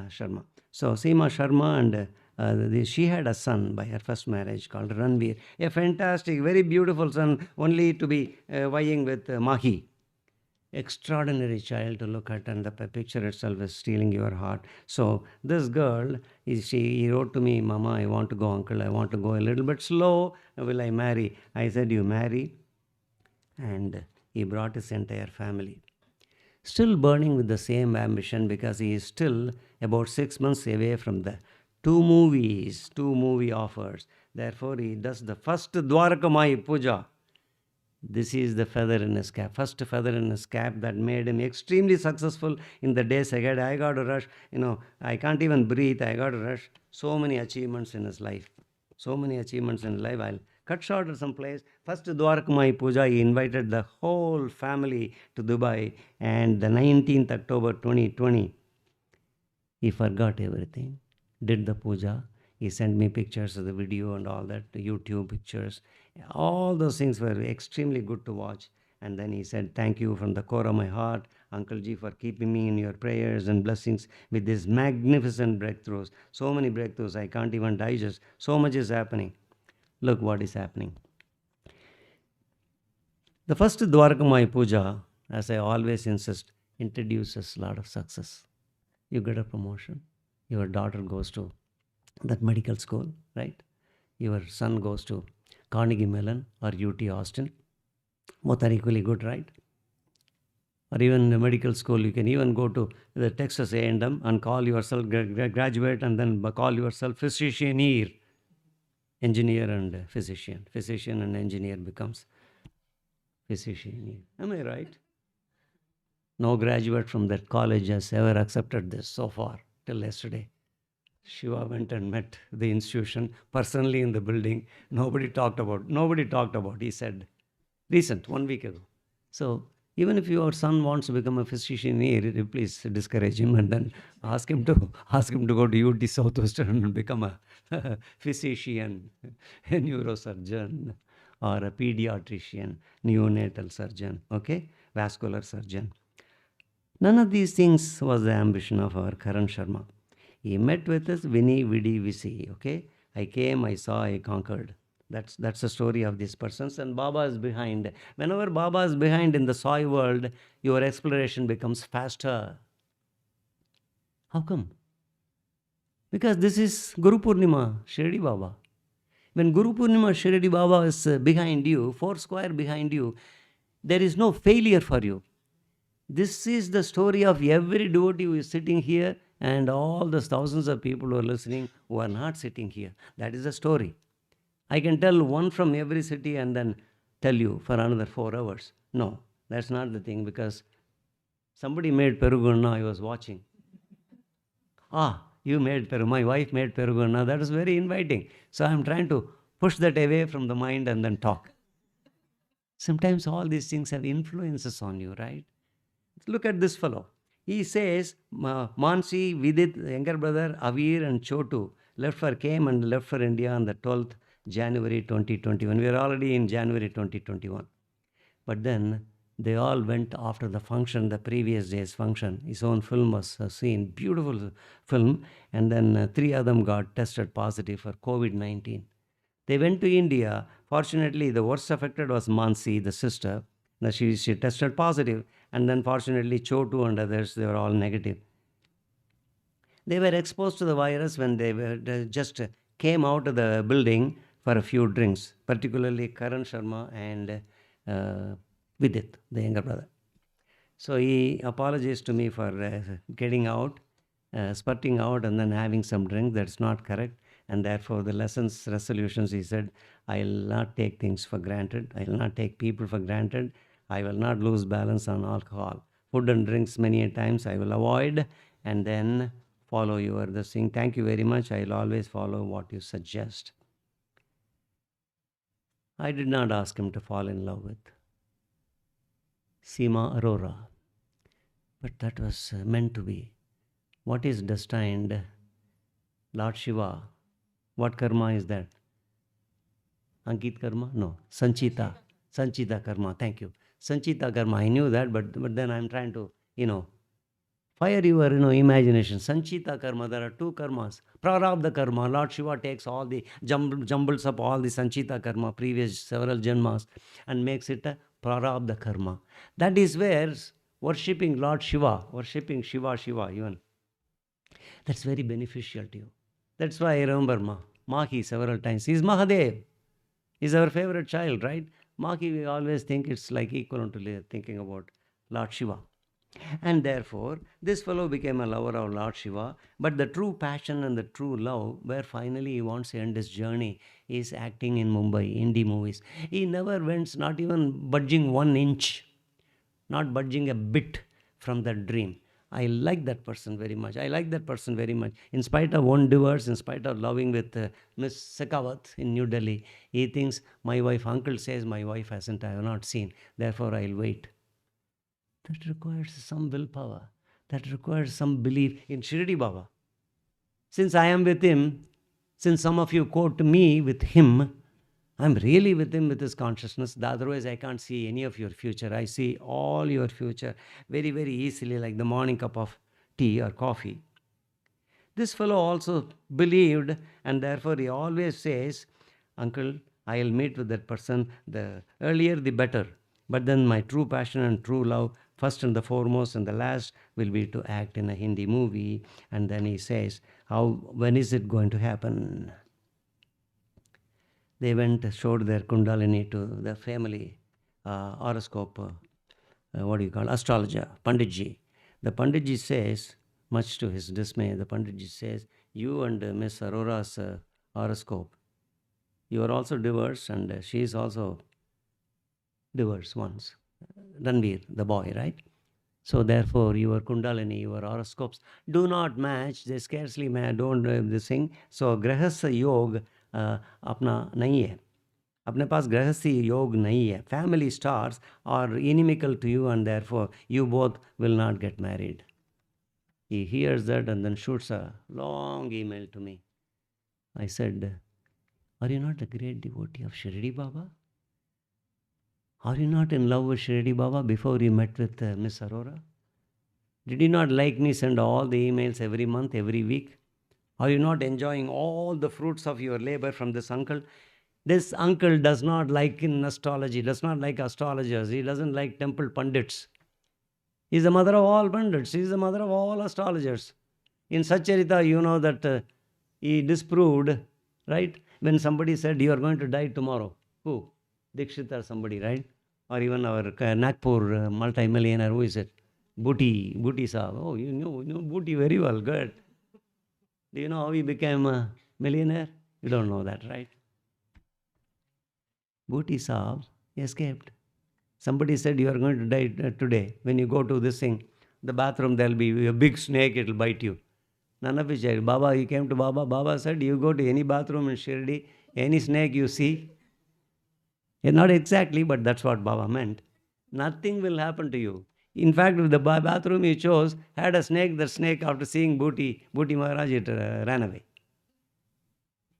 A: Sharma. So, Seema Sharma and she had a son by her first marriage called Ranveer. A fantastic, very beautiful son, only to be vying with Mahi. Extraordinary child to look at, and the picture itself is stealing your heart. So this girl, he wrote to me, Mama, I want to go, uncle, I want to go a little bit slow. Will I marry? I said, you marry. And he brought his entire family. Still burning with the same ambition because he is still about 6 months away from the two movie offers. Therefore, he does the first Dwarakamayi puja. This is the feather in his cap, first feather in his cap that made him extremely successful in the days ahead. I got to rush, I can't even breathe. I got to rush. So many achievements in his life. So many achievements in life. I'll cut short at some place. First Dwarakamayi Puja, he invited the whole family to Dubai, and the 19th October 2020, he forgot everything, did the puja. He sent me pictures of the video and all that, the YouTube pictures. All those things were extremely good to watch. And then he said, thank you from the core of my heart, Uncle Ji, for keeping me in your prayers and blessings with these magnificent breakthroughs. So many breakthroughs, I can't even digest. So much is happening. Look what is happening. The first Dwarakamayi Puja, as I always insist, introduces a lot of success. You get a promotion. Your daughter goes to that medical school, right? Your son goes to Carnegie Mellon or UT Austin. Both are equally good, right? Or even the medical school, you can even go to the Texas A&M and call yourself graduate and then call yourself physician here. Engineer and physician. Physician and engineer becomes physician here. Am I right? No graduate from that college has ever accepted this so far, till yesterday. Shiva went and met the institution personally in the building. Nobody talked about. He said, recent, 1 week ago. So even if your son wants to become a physician here, please discourage him and then ask him to go to UT Southwestern and become a physician, a neurosurgeon, or a pediatrician, neonatal surgeon, okay, vascular surgeon. None of these things was the ambition of our Karan Sharma. He met with us, Vini, Vidi, Visi, okay? I came, I saw, I conquered. That's the story of these persons, and Baba is behind. Whenever Baba is behind in the SAI world, your exploration becomes faster. How come? Because this is Guru Purnima, Shirdi Baba. When Guru Purnima, Shirdi Baba is behind you, four square behind you, there is no failure for you. This is the story of every devotee who is sitting here and all the thousands of people who are listening who are not sitting here. That is the story. I can tell one from every city and then tell you for another 4 hours. No, that's not the thing, because somebody made Perugunna, I was watching. You made Peru, my wife made Perugunna. That is very inviting. So I'm trying to push that away from the mind and then talk. Sometimes all these things have influences on you, right? Look at this fellow. He says, Mansi, Vidit, younger brother, Avir and Chotu came and left for India on the 12th January 2021. We are already in January 2021. But then they all went after the function, the previous day's function. His own film was seen, beautiful film. And then 3 of them got tested positive for COVID-19. They went to India. Fortunately, the worst affected was Mansi, the sister. Now she tested positive, and then fortunately Chotu and others, they were all negative. They were exposed to the virus when they just came out of the building for a few drinks, particularly Karan Sharma and Vidit, the younger brother. So he apologized to me for getting out, spurting out and then having some drink. That's not correct. And therefore the lessons, resolutions, he said, I will not take things for granted. I will not take people for granted. I will not lose balance on alcohol. Food and drinks many a times I will avoid and then follow your this thing. Thank you very much. I will always follow what you suggest. I did not ask him to fall in love with Seema Arora, but that was meant to be. What is destined? Lord Shiva. What karma is that? Ankit karma? No. Sanchita. Sanchita karma. Thank you. Sanchita karma. I knew that, but then I'm trying to, fire your imagination. Sanchita karma. There are two karmas. Prarabdha karma. Lord Shiva takes all the jumbles up all the Sanchita karma, previous several janmas, and makes it a Prarabdha karma. That is where worshipping Lord Shiva, worshipping Shiva even, that's very beneficial to you. That's why I remember Mahi several times. He's Mahadev. He's our favorite child, right? Mahi, we always think it's like equivalent to thinking about Lord Shiva. And therefore, this fellow became a lover of Lord Shiva. But the true passion and the true love, where finally he wants to end his journey, is acting in Mumbai, indie movies. He never went, not even budging 1 inch, not budging a bit from that dream. I like that person very much. I like that person very much. In spite of one divorce, in spite of loving with Miss Sekawat in New Delhi, he thinks, my wife, uncle says my wife hasn't, I have not seen, therefore I'll wait. That requires some willpower. That requires some belief in Shirdi Baba. Since I am with him, since some of you quote me with him, I'm really with him with his consciousness. Otherwise, I can't see any of your future. I see all your future very, very easily, like the morning cup of tea or coffee. This fellow also believed, and therefore he always says, Uncle, I'll meet with that person, the earlier the better. But then my true passion and true love, first and the foremost and the last, will be to act in a Hindi movie. And then he says, when is it going to happen? They went, showed their Kundalini to the family horoscope, astrologer, Panditji. The Panditji says, much to his dismay, the Panditji says, you and Miss Arora's horoscope, you are also divorced and she is also divorced once. Ranveer, the boy, right? So therefore, your Kundalini, your horoscopes do not match. They scarcely match. Don't this thing. So Grahastha Yoga अपना नहीं है. अपने पास गृहस्थी योग नहीं है. Family stars are inimical to you and therefore you both will not get married. He hears that and then shoots a long email to me. I said, are you not a great devotee of Shirdi Baba? Are you not in love with Shirdi Baba before you met with Miss Arora? Did you not like me send all the emails every month, every week? Are you not enjoying all the fruits of your labor from this uncle? This uncle does not like in astrology, does not like astrologers. He doesn't like temple pundits. He is the mother of all pundits. He is the mother of all astrologers. In Satcharita, you know that he disproved, right? When somebody said, you are going to die tomorrow. Who? Dikshit or somebody, right? Or even our Nagpur multi-millionaire, who is it? Booty Saab. Oh, you know Booty very well. Good. Do you know how he became a millionaire? You don't know that, right? Booty Saab escaped. Somebody said, you are going to die today. When you go to this thing, the bathroom, there will be a big snake, it will bite you. None of it said, Baba, he came to Baba. Baba said, you go to any bathroom in Shirdi, any snake you see. Yeah, not exactly, but that's what Baba meant. Nothing will happen to you. In fact, the bathroom he chose had a snake. The snake, after seeing Booty Maharaj, it ran away.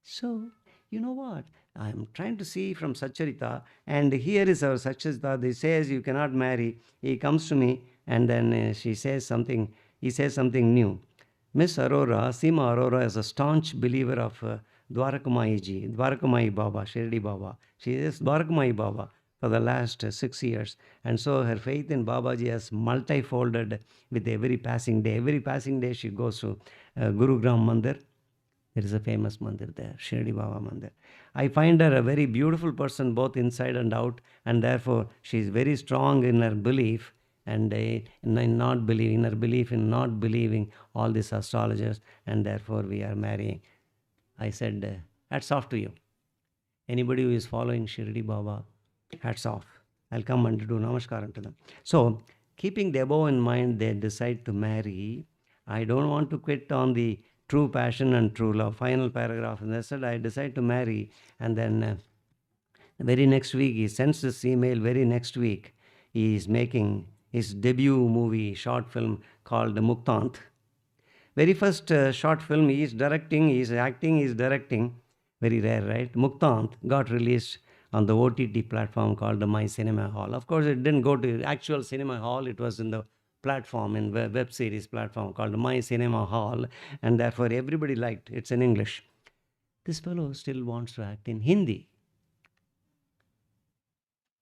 A: So, you know what? I am trying to see from Satcharita, and here is our Satcharita. He says you cannot marry. He comes to me, and then she says something. He says something new. Miss Arora, Seema Arora, is a staunch believer of Dwarakamayi Baba, Shirdi Baba. She is Dwarakamayi Baba for the last 6 years. And so her faith in Babaji has multifolded with every passing day. Every passing day she goes to Gurugram Mandir. There is a famous mandir there, Shirdi Baba Mandir. I find her a very beautiful person, both inside and out, and therefore she is very strong in her belief and in not believing, her belief in not believing all these astrologers, and therefore we are marrying. I said, hats off to you. Anybody who is following Shirdi Baba, hats off. I'll come and do namaskaram to them. So, keeping the above in mind, they decide to marry. I don't want to quit on the true passion and true love. Final paragraph. And they said, I decide to marry. And then Very next week, he sends this email. Very next week, he is making his debut movie, short film called Muktant. Very first short film he is directing, he is acting, he is directing. Very rare, right? Muktant got released on the OTT platform called My Cinema Hall. Of course, it didn't go to actual cinema hall. It was in the platform, in web series platform called My Cinema Hall, and therefore everybody liked. It's in English. This fellow still wants to act in Hindi.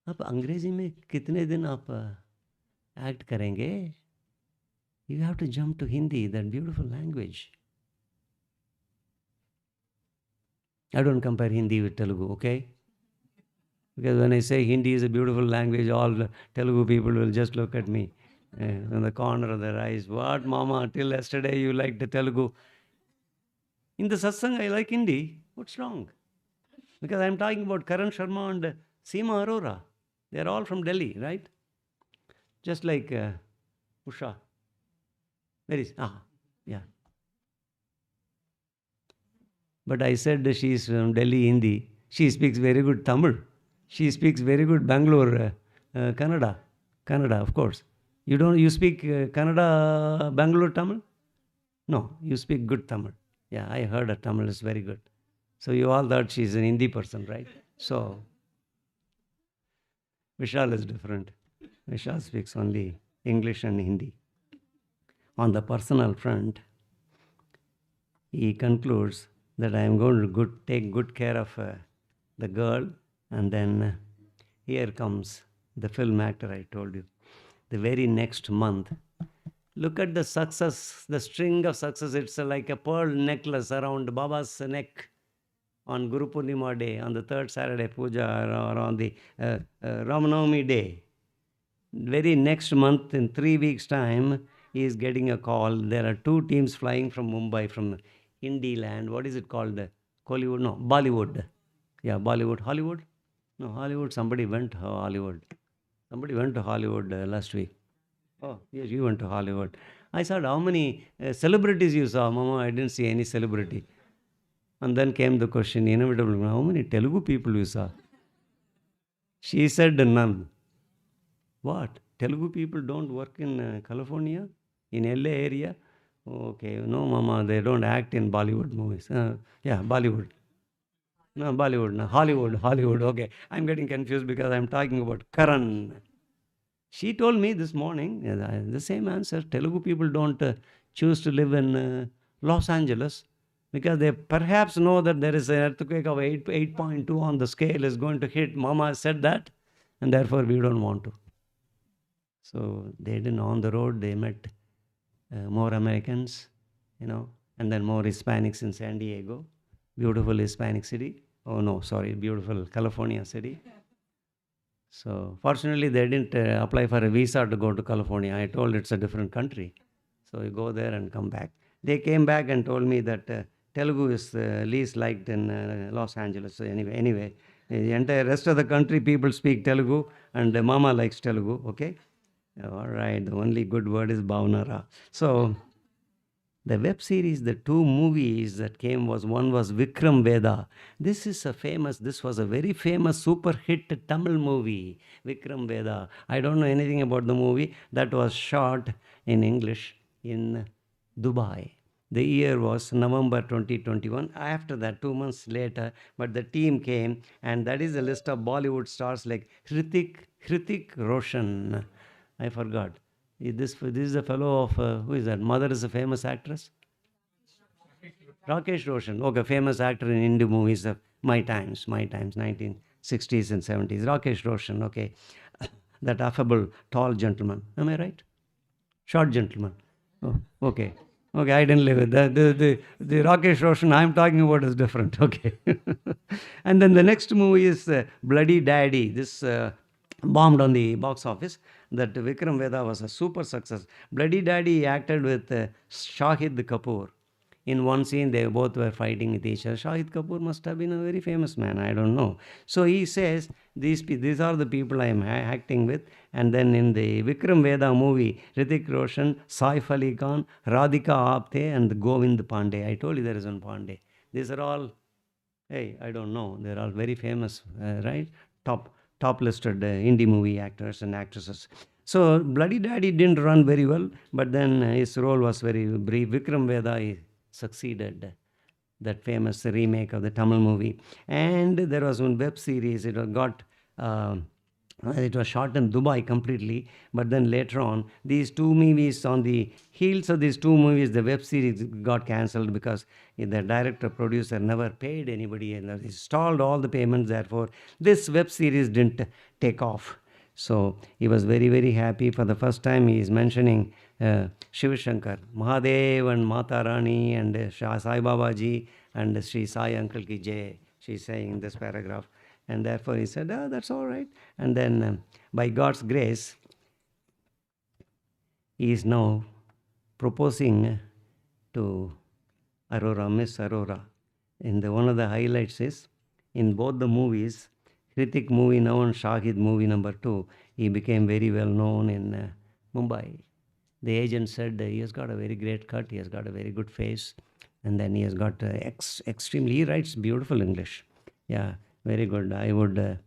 A: अब अंग्रेजी में कितने दिन आप act करेंगे? You have to jump to Hindi, that beautiful language. I don't compare Hindi with Telugu, okay? Because when I say Hindi is a beautiful language, all the Telugu people will just look at me in the corner of their eyes. What, mama, till yesterday you liked the Telugu. In the satsang, I like Hindi. What's wrong? Because I'm talking about Karan Sharma and Seema Arora. They're all from Delhi, right? Just like Usha. Where is? Yeah. But I said she's from Delhi Hindi. She speaks very good Tamil. She speaks very good Bangalore Kannada. Kannada, of course. You speak Kannada Bangalore Tamil? No, you speak good Tamil. Yeah, I heard her Tamil is very good. So you all thought she's an Hindi person, right? So Vishal is different. Vishal speaks only English and Hindi. On the personal front, he concludes that I am going to take good care of the girl, and then here comes the film actor I told you. The very next month, look at the success, the string of success. It's like a pearl necklace around Baba's neck on Guru Purnima day, on the third Saturday puja, or on the Ramanavami day. Very next month, in 3 weeks' time, he is getting a call. There are 2 teams flying from Mumbai, from Indie land. What is it called? Hollywood? No, Bollywood. Yeah, Bollywood. Hollywood? No, Hollywood. Somebody went to Hollywood. Somebody went to Hollywood last week. Oh, yes, you went to Hollywood. I said, how many celebrities you saw? Mama, I didn't see any celebrity. And then came the question, inevitable, how many Telugu people you saw? She said, none. What? Telugu people don't work in California? In LA area? Okay, no, mama, they don't act in Bollywood movies. Yeah, Bollywood. No, Bollywood, no, Hollywood. Okay, I'm getting confused because I'm talking about Karan. She told me this morning the same answer. Telugu people don't choose to live in Los Angeles because they perhaps know that there is an earthquake of 8.2 on the scale is going to hit. Mama said that, and therefore we don't want to. So they didn't on the road. They met more Americans, and then more Hispanics in San Diego. Beautiful Hispanic city. Oh no, sorry, beautiful California city. So fortunately, they didn't apply for a visa to go to California. I told it's a different country. So you go there and come back. They came back and told me that Telugu is least liked in Los Angeles. So anyway, the entire rest of the country, people speak Telugu, and Mama likes Telugu, okay? All right, the only good word is Bhavanara. So the web series, the 2 movies that came one was Vikram Veda. This was a very famous super hit Tamil movie, Vikram Veda. I don't know anything about the movie. That was shot in English in Dubai. The year was November 2021. After that, 2 months later, but the team came, and that is a list of Bollywood stars like Hrithik Roshan. I forgot. This is a fellow of, who is that? Mother is a famous actress? Rakesh Roshan. Okay, famous actor in Hindi movies of my times, 1960s and 70s. Rakesh Roshan, okay. That affable, tall gentleman. Am I right? Short gentleman. Oh, okay. Okay, I didn't live with that. The Rakesh Roshan I'm talking about is different. Okay. And then the next movie is Bloody Daddy. This bombed on the box office. That Vikram Veda was a super success. Bloody Daddy acted with Shahid Kapoor. In one scene, they both were fighting with each other. Shahid Kapoor must have been a very famous man. I don't know. So he says, these are the people I am acting with. And then in the Vikram Veda movie, Hrithik Roshan, Saif Ali Khan, Radhika Apte, and Govind Pandey. I told you there is one Pandey. These are all, hey, I don't know. They're all very famous, right? top top listed indie movie actors and actresses. So Bloody Daddy didn't run very well, but then his role was very brief. Vikram Veda succeeded that famous remake of the Tamil movie. And there was one web series. Uh, it was shot in Dubai completely, but then later on, these two movies, on the heels of these two movies, the web series got cancelled because the director producer never paid anybody and he stalled all the payments. Therefore, this web series didn't take off. So he was very, very happy. For the first time, he is mentioning Shiv Shankar, Mahadev and Mata Rani and Shah Sai Baba Ji and Sri Sai Uncle Ki Jai. She's saying in this paragraph. And therefore he said, that's all right. And then by God's grace, he is now proposing to Aurora, Miss Aurora. One of the highlights is in both the movies, Hrithik movie now and Shahid movie number 2, he became very well known in Mumbai. The agent said he has got a very great cut, he has got a very good face, and then he has got extremely, he writes beautiful English. Yeah, very good. I would,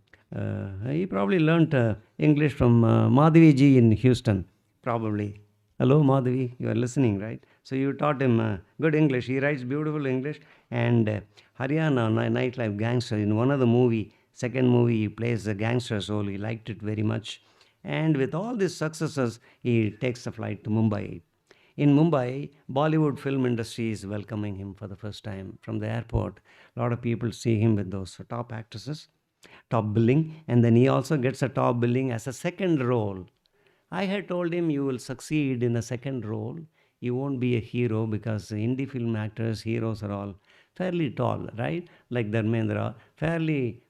A: he probably learnt English from Madhavi ji in Houston, probably. Hello, Madhavi, you are listening, right? So you taught him good English. He writes beautiful English. And Haryana Nightlife Gangster, in one of the movie, second movie, he plays the gangster role. He liked it very much. And with all these successes, he takes a flight to Mumbai. In Mumbai, Bollywood film industry is welcoming him for the first time from the airport. A lot of people see him with those top actresses, top billing, and then he also gets a top billing as a second role. I had told him, you will succeed in a second role. You won't be a hero because indie film actors, heroes are all fairly tall, right? Like Dharmendra, fairly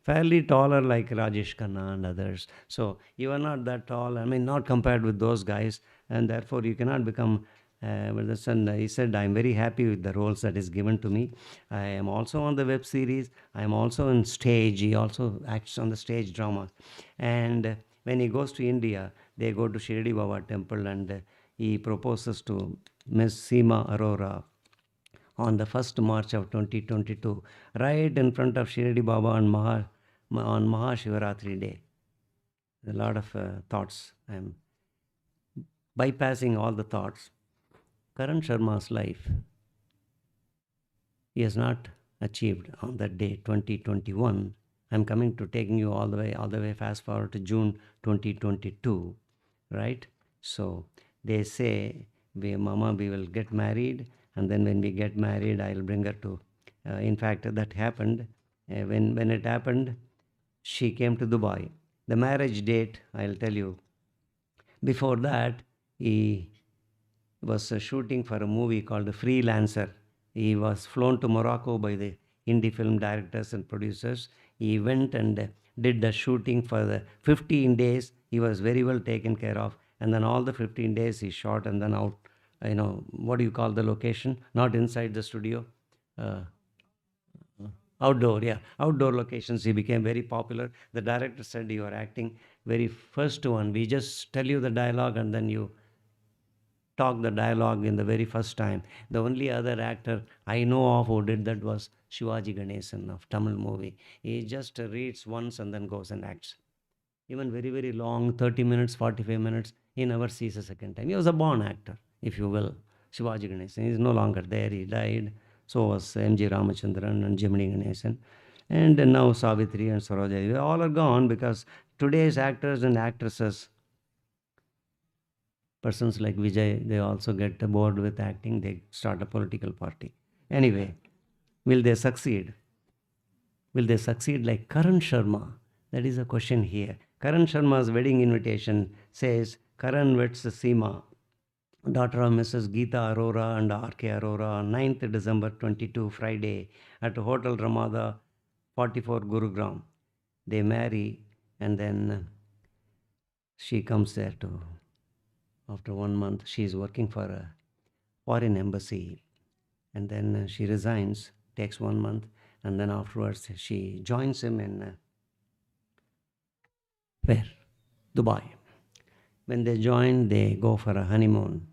A: taller like Rajesh Khanna and others. So you are not that tall. I mean, not compared with those guys, and therefore you cannot become. But the son, he said, I'm very happy with the roles that is given to me. I am also on the web series. I am also on stage. He also acts on the stage drama. And when he goes to India, they go to Shirdi Baba temple and he proposes to Miss Seema Arora on the 1st March of 2022, right in front of Shirdi Baba on Mahashivaratri day. A lot of thoughts. I am bypassing all the thoughts. Karan Sharma's life, he has not achieved on that day, 2021. I'm coming to taking you all the way fast forward to June 2022, right? So they say, Mama, we will get married, and then when we get married, I'll bring her to. In fact, that happened. When it happened, she came to Dubai. The marriage date, I'll tell you. Before that, he was shooting for a movie called The Freelancer. He was flown to Morocco by the indie film directors and producers. He went and did the shooting for the 15 days. He was very well taken care of. And then all the 15 days he shot, and then out, what do you call the location? Not inside the studio. Outdoor, yeah. Outdoor locations. He became very popular. The director said, you are acting very first one. We just tell you the dialogue and then you talk the dialogue in the very first time. The only other actor I know of who did that was Shivaji Ganesan of Tamil movie. He just reads once and then goes and acts. Even very, very long, 30 minutes, 45 minutes, he never sees a second time. He was a born actor, if you will. Shivaji Ganesan. He is no longer there. He died. So was M.G. Ramachandran and Jiminy Ganesan. And now Savitri and Saroja. They all are gone because today's actors and actresses, persons like Vijay, they also get bored with acting. They start a political party. Anyway, will they succeed? Will they succeed like Karan Sharma? That is a question here. Karan Sharma's wedding invitation says, Karan weds Seema, daughter of Mrs. Geeta Arora and R.K. Arora, on 9th December 22, Friday, at Hotel Ramada, 44 Gurugram. They marry, and then she comes there to. After 1 month, she is working for a foreign embassy, and then she resigns, takes 1 month, and then afterwards she joins him in where? Dubai. When they join, they go for a honeymoon,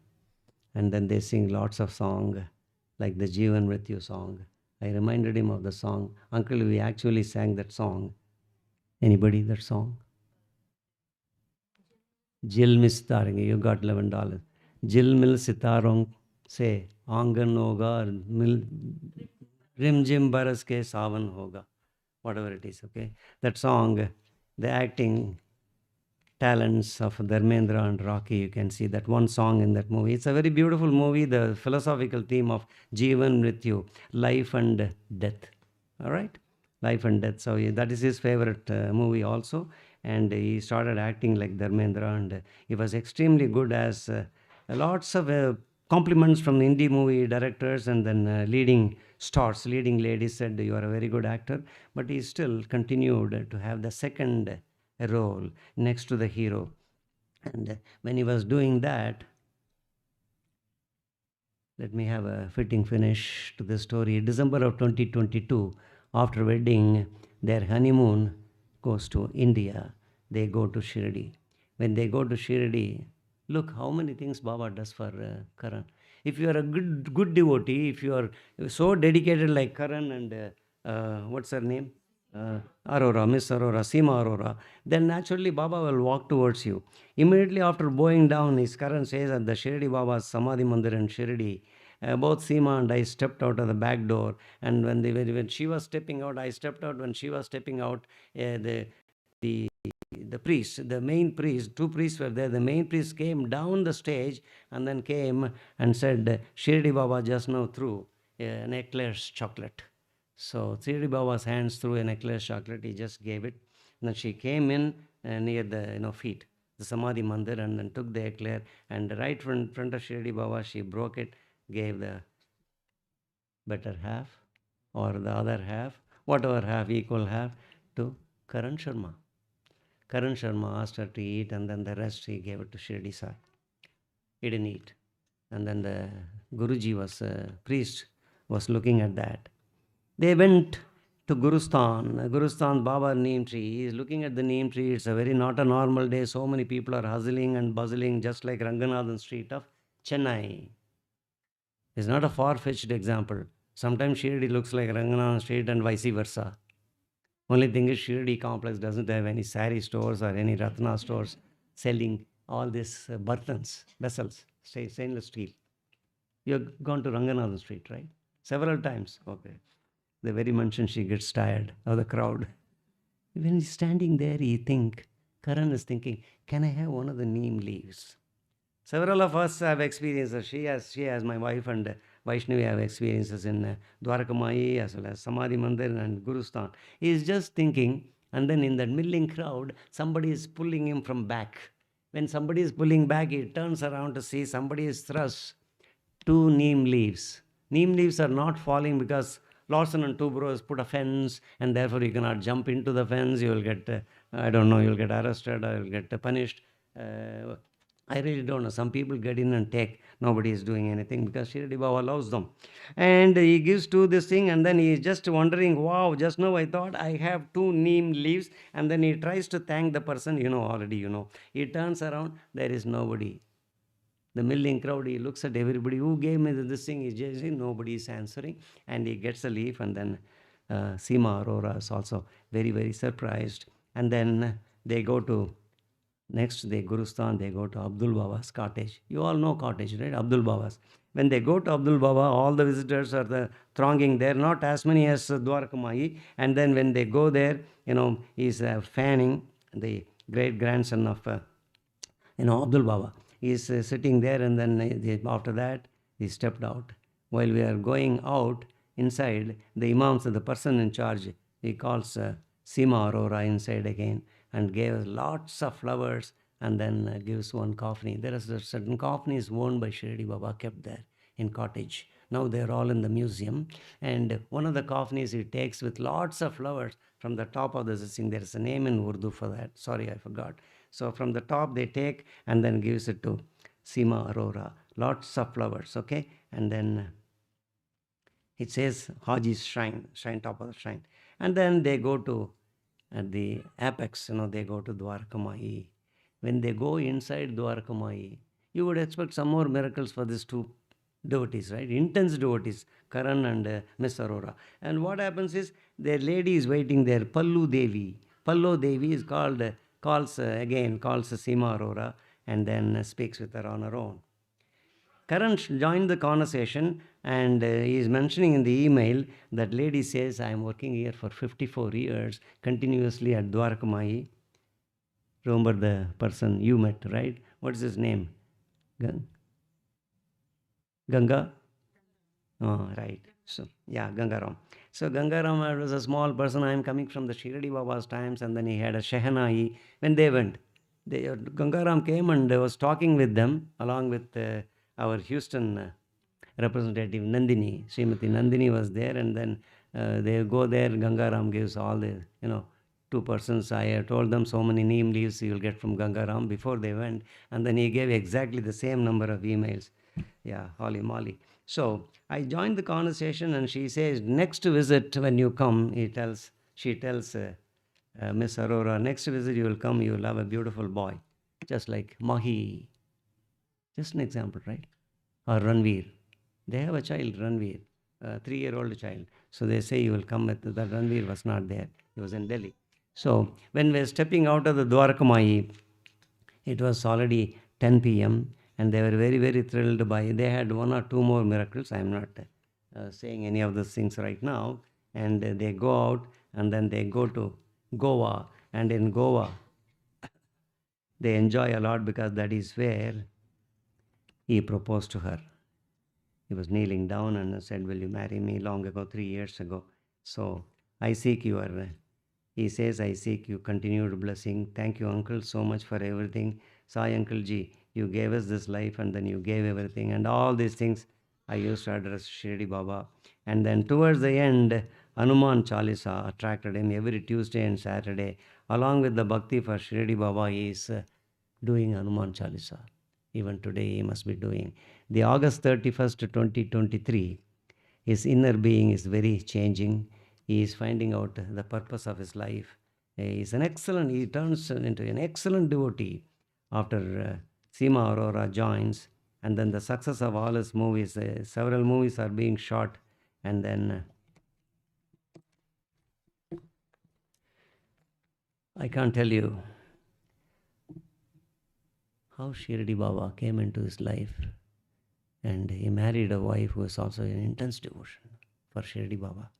A: and then they sing lots of songs, like the Jeevan Mrityu song. I reminded him of the song. Uncle, we actually sang that song Anybody that song? Jil Miss Tarenge, you got $11. Jil Mil Sitarong se Angan hoga, Mil Rim Jim Baras ke Savan hoga. Whatever it is, okay? That song, the acting talents of Dharmendra and Rocky, you can see that one song in that movie. It's a very beautiful movie, the philosophical theme of Jeevan Mrityu, life and death. All right? Life and death. So that is his favorite movie also. And he started acting like Dharmendra, and he was extremely good as lots of compliments from the indie movie directors, and then leading stars, leading ladies said, "You are a very good actor." But he still continued to have the second role next to the hero. And when he was doing that, let me have a fitting finish to the story. December of 2022, after wedding, their honeymoon goes to India. They go to Shirdi. When they go to Shirdi, look how many things Baba does for Karan. If you are a good devotee, if you are so dedicated like Karan and what's her name? Aurora, Miss Aurora, Seema Aurora, then naturally Baba will walk towards you. Immediately after bowing down, his Karan says at the Shirdi Baba's Samadhi Mandir in Shirdi, both Seema and I stepped out of the back door, and when she was stepping out, I stepped out. When she was stepping out, the the priest, the main priest, two priests were there. The main priest came down the stage and then came and said, Shirdi Baba just now threw an eclair's chocolate. So Shirdi Baba's hands threw an eclair's chocolate. He just gave it. And then she came in near the feet, the Samadhi Mandir, and then took the eclair, and right in front of Shirdi Baba, she broke it, gave the better half or the other half, whatever half, equal half, to Karan Sharma. Karan Sharma asked her to eat, and then the rest he gave it to Shirdi Sai. He didn't eat. And then the Guruji was, priest, was looking at that. They went to Gurusthan Baba neem tree. He is looking at the neem tree. It's a very not a normal day. So many people are hustling and bustling, just like Ranganathan Street of Chennai. It's not a far-fetched example. Sometimes Shirdi looks like Ranganathan Street and vice versa. Only thing is Shirdi complex doesn't have any sari stores or any Ratna stores selling all these vessels, stainless steel. You've gone to Ranganathan Street, right? Several times. Okay. The very mention she gets tired of the crowd. When he's standing there, Karan is thinking, can I have one of the neem leaves? Several of us have experiences. She has my wife and Vaishnavi have experiences in Dwarakamayi as well as Samadhi Mandir and Gurusthan. He is just thinking, and then in that milling crowd, somebody is pulling him from back. When somebody is pulling back, he turns around to see somebody is thrust two neem leaves. Neem leaves are not falling because Lawson and two bros put a fence, and therefore you cannot jump into the fence. You will get, you'll get arrested or you'll get punished. I really don't know. Some people get in and take. Nobody is doing anything because Shirdi Baba allows them. And he gives to this thing, and then he is just wondering, wow, just now I thought I have two neem leaves. And then he tries to thank the person, already. He turns around, there is nobody. The milling crowd, he looks at everybody, who gave me this thing? He's just saying, nobody is answering. And he gets a leaf, and then Seema Aurora is also very, very surprised. And then they go to, next they Gurusthan, they go to Abdul Baba's cottage. You all know cottage, right? Abdul Baba's. When they go to Abdul Baba, all the visitors are thronging there, not as many as Dwarakamayi. And then when they go there, he's fanning the great grandson of Abdul Baba. He is sitting there, and then after that, he stepped out. While we are going out inside, the Imam, the person in charge, he calls Seema Aurora inside again and gave us lots of flowers, and then gives one coffee. There is a certain coffee is worn by Shirdi Baba, kept there in cottage. Now they are all in the museum. And one of the coffees he takes with lots of flowers from the top of the thing. There is a name in Urdu for that. Sorry, I forgot. So from the top they take and then gives it to Seema Aurora. Lots of flowers, okay? And then it says Haji's shrine, top of the shrine. And then they go to, at the apex, they go to Dwarakamayi. When they go inside Dwarakamayi, you would expect some more miracles for these two devotees, right? Intense devotees, Karan and Miss Aurora. And what happens is, their lady is waiting there, Pallu Devi. Pallo Devi is calls Seema Arora and then speaks with her on her own. Karan joined the conversation and he is mentioning in the email that lady says, I am working here for 54 years continuously at Dwarakamayi. Remember the person you met, right? What's his name? Ganga? Oh, right. So, yeah, Gangaram. So, Gangaram was a small person. I am coming from the Shirdi Baba's times, and then he had a Shehanai. When they went, Gangaram came and was talking with them, along with our Houston representative Nandini. Srimati Nandini was there, and then they go there. Gangaram gives all the, two persons. I told them so many name leaves you will get from Gangaram before they went, and then he gave exactly the same number of emails. Yeah, holy moly. So I joined the conversation, and she says, next visit when you come, she tells Miss Aurora, next visit you will come, you will have a beautiful boy, just like Mahi. Just an example, right? Or Ranveer. They have a child, Ranveer, a 3-year-old child. So they say you will come with that. Ranveer was not there. He was in Delhi. So when we were stepping out of the Dwarakamayi, it was already 10 p.m. and they were very, very thrilled by it. They had 1 or 2 more miracles. I'm not saying any of those things right now. And they go out and then they go to Goa. And in Goa, they enjoy a lot because that is where he proposed to her. He was kneeling down and said, will you marry me long ago, 3 years ago? So I seek your, he says, I seek you continued blessing. Thank you, uncle, so much for everything. Sai Uncle Ji, you gave us this life and then you gave everything. And all these things I used to address Shirdi Baba. And then towards the end, Hanuman Chalisa attracted him every Tuesday and Saturday. Along with the Bhakti for Shirdi Baba, he is doing Hanuman Chalisa. Even today he must be doing. The August 31st, 2023, his inner being is very changing. He is finding out the purpose of his life. He turns into an excellent devotee after Seema Arora joins. And then the success of all his movies, several movies are being shot. And then I can't tell you how Shirdi Baba came into his life. And he married a wife who was also an intense devotion for Shirdi Baba.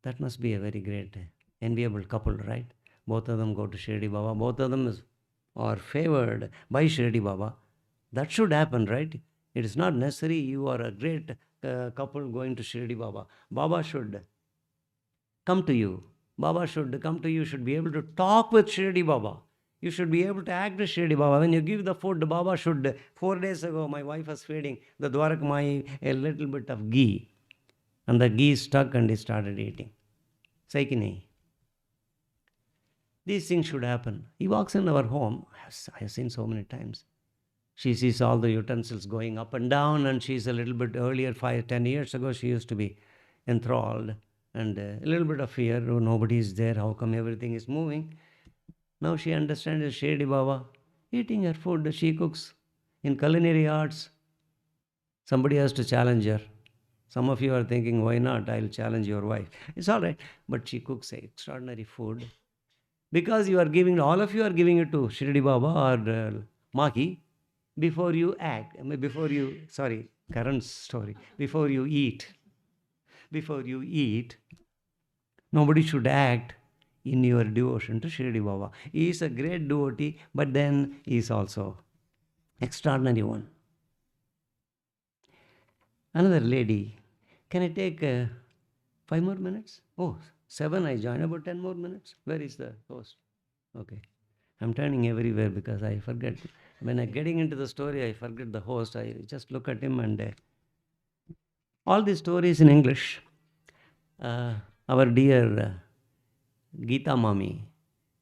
A: That must be a very great, enviable couple, right? Both of them go to Shirdi Baba. Both of them are favored by Shirdi Baba. That should happen, right? It is not necessary you are a great couple going to Shirdi Baba. Baba should come to you. Baba should come to you, should be able to talk with Shirdi Baba. You should be able to act with Shirdi Baba. When you give the food, Baba should. 4 days ago, my wife was feeding the Dwarakamayi a little bit of ghee. And the ghee stuck and he started eating. Saikini. These things should happen. He walks in our home. I have seen so many times. She sees all the utensils going up and down, and she's a little bit earlier, 5-10 years ago, she used to be enthralled and a little bit of fear. Oh, nobody is there. How come everything is moving? Now she understands Shirdi Baba eating her food that she cooks in culinary arts. Somebody has to challenge her. Some of you are thinking, why not? I'll challenge your wife. It's all right. But she cooks extraordinary food. Because you are giving, all of you are giving it to Shirdi Baba or Maki before you act. Karan's story. Before you eat, nobody should act in your devotion to Shirdi Baba. He is a great devotee, but then he is also extraordinary one. Another lady. Can I take 5 more minutes? Oh, 7 I join, about 10 more minutes. Where is the host? Okay. I'm turning everywhere because I forget. When I'm getting into the story, I forget the host. I just look at him and all these stories in English. Our dear Geeta Mami,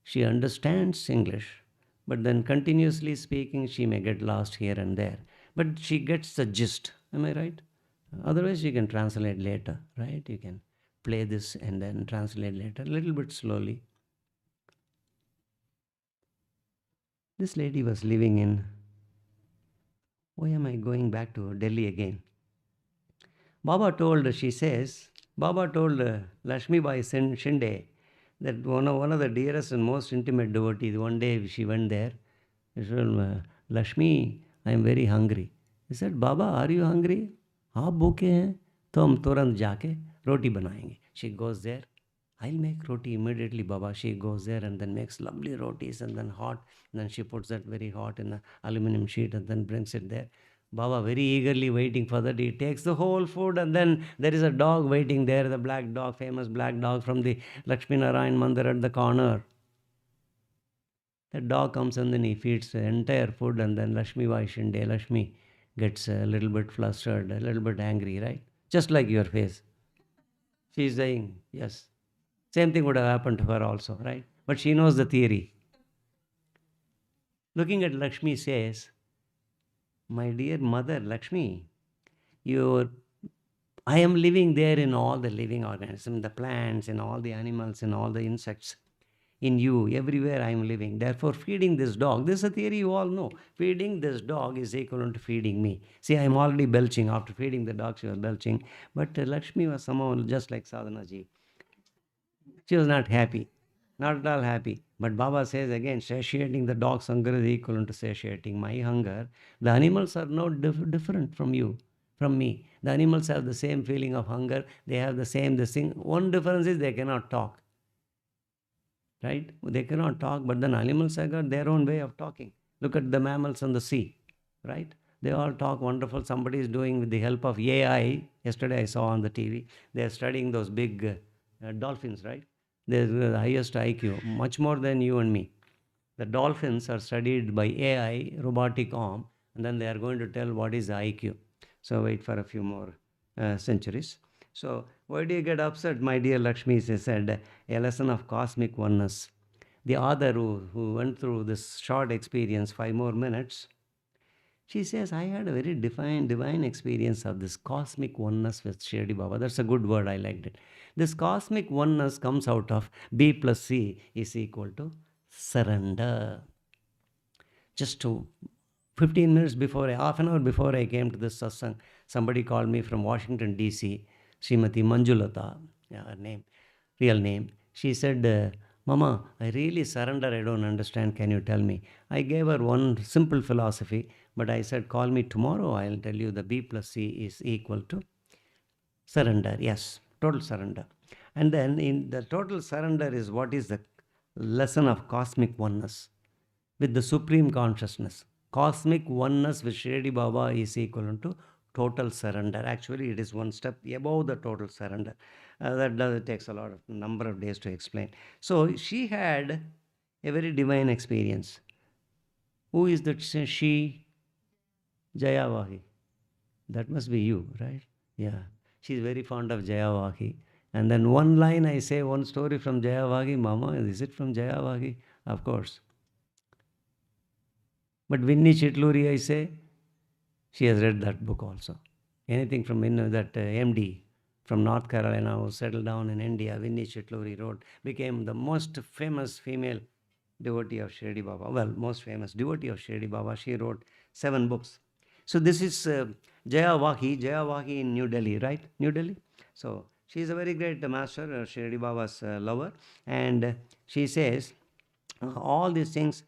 A: she understands English, but then continuously speaking, she may get lost here and there. But she gets the gist. Am I right? Otherwise, you can translate later, right? You can play this and then translate later, a little bit slowly. This lady was living in, why am I going back to Delhi again? Baba told Lakshmi Bai Shinde That one of the dearest and most intimate devotees, one day she went there. She said, Lakshmi, I am very hungry. He said, Baba, are you hungry? आप भूखे हैं तो हम तुरंत जाके roti बनाएंगे. She goes there. I'll make roti immediately, Baba. She goes there and then makes lovely rotis and then hot. And then she puts that very hot in the aluminum sheet and then brings it there. Baba very eagerly waiting for that. He takes the whole food and then there is a dog waiting there, the black dog, famous black dog from the Lakshmi Narayan Mandir at the corner. The dog comes and then he feeds the entire food and then Lakshmi Vaishinde, Lakshmi gets a little bit flustered, a little bit angry, right? Just like your face. She's saying, yes. Same thing would have happened to her also, right? But she knows the theory. Looking at Lakshmi says, my dear mother, Lakshmi, I am living there in all the living organisms, the plants, in all the animals, in all the insects. In you, everywhere I am living. Therefore, feeding this dog, this is a theory you all know. Feeding this dog is equivalent to feeding me. See, I am already belching. After feeding the dog, she was belching. But Lakshmi was somehow just like Sadhanaji. She was not happy, not at all happy. But Baba says again, satiating the dog's hunger is equivalent to satiating my hunger. The animals are not different from you, from me. The animals have the same feeling of hunger. They have the same this thing. One difference is they cannot talk. Right? They cannot talk, but then animals have got their own way of talking. Look at the mammals on the sea, right? They all talk wonderful. Somebody is doing with the help of AI. Yesterday I saw on the TV, they are studying those big dolphins, right? They're the highest IQ, much more than you and me. The dolphins are studied by AI, robotic arm, and then they are going to tell what is the IQ. So wait for a few more centuries. So why do you get upset, my dear Lakshmi? She said, a lesson of cosmic oneness. The author who went through this short experience, 5 more minutes, she says, I had a very divine experience of this cosmic oneness with Shirdi Baba. That's a good word, I liked it. This cosmic oneness comes out of B plus C is equal to surrender. Just 15 minutes before, half an hour before I came to this satsang, somebody called me from Washington, D.C., Srimati Manjulata, her name, real name. She said, Mama, I really surrender, I don't understand, can you tell me? I gave her one simple philosophy, but I said, call me tomorrow, I'll tell you the B plus C is equal to surrender. Yes, total surrender. And then in the total surrender is what is the lesson of cosmic oneness with the supreme consciousness. Cosmic oneness with Shirdi Baba is equivalent to total surrender. Actually, it is one step above the total surrender. That takes a lot of number of days to explain. So she had a very divine experience. Who is that she? Jayavahi. That must be you, right? Yeah. She's very fond of Jayavahi. And then one line I say, one story from Jayavahi. Mama, is it from Jayavahi? Of course. But Vinny Chitluri, I say, she has read that book also. Anything from that MD from North Carolina who settled down in India, Vinny Chitluri wrote, became the most famous female devotee of Shirdi Baba. Well, most famous devotee of Shirdi Baba. She wrote 7 books. So this is Jayavahi in New Delhi, right? New Delhi. So she is a very great master, Shirdi Baba's lover. And she says, all these things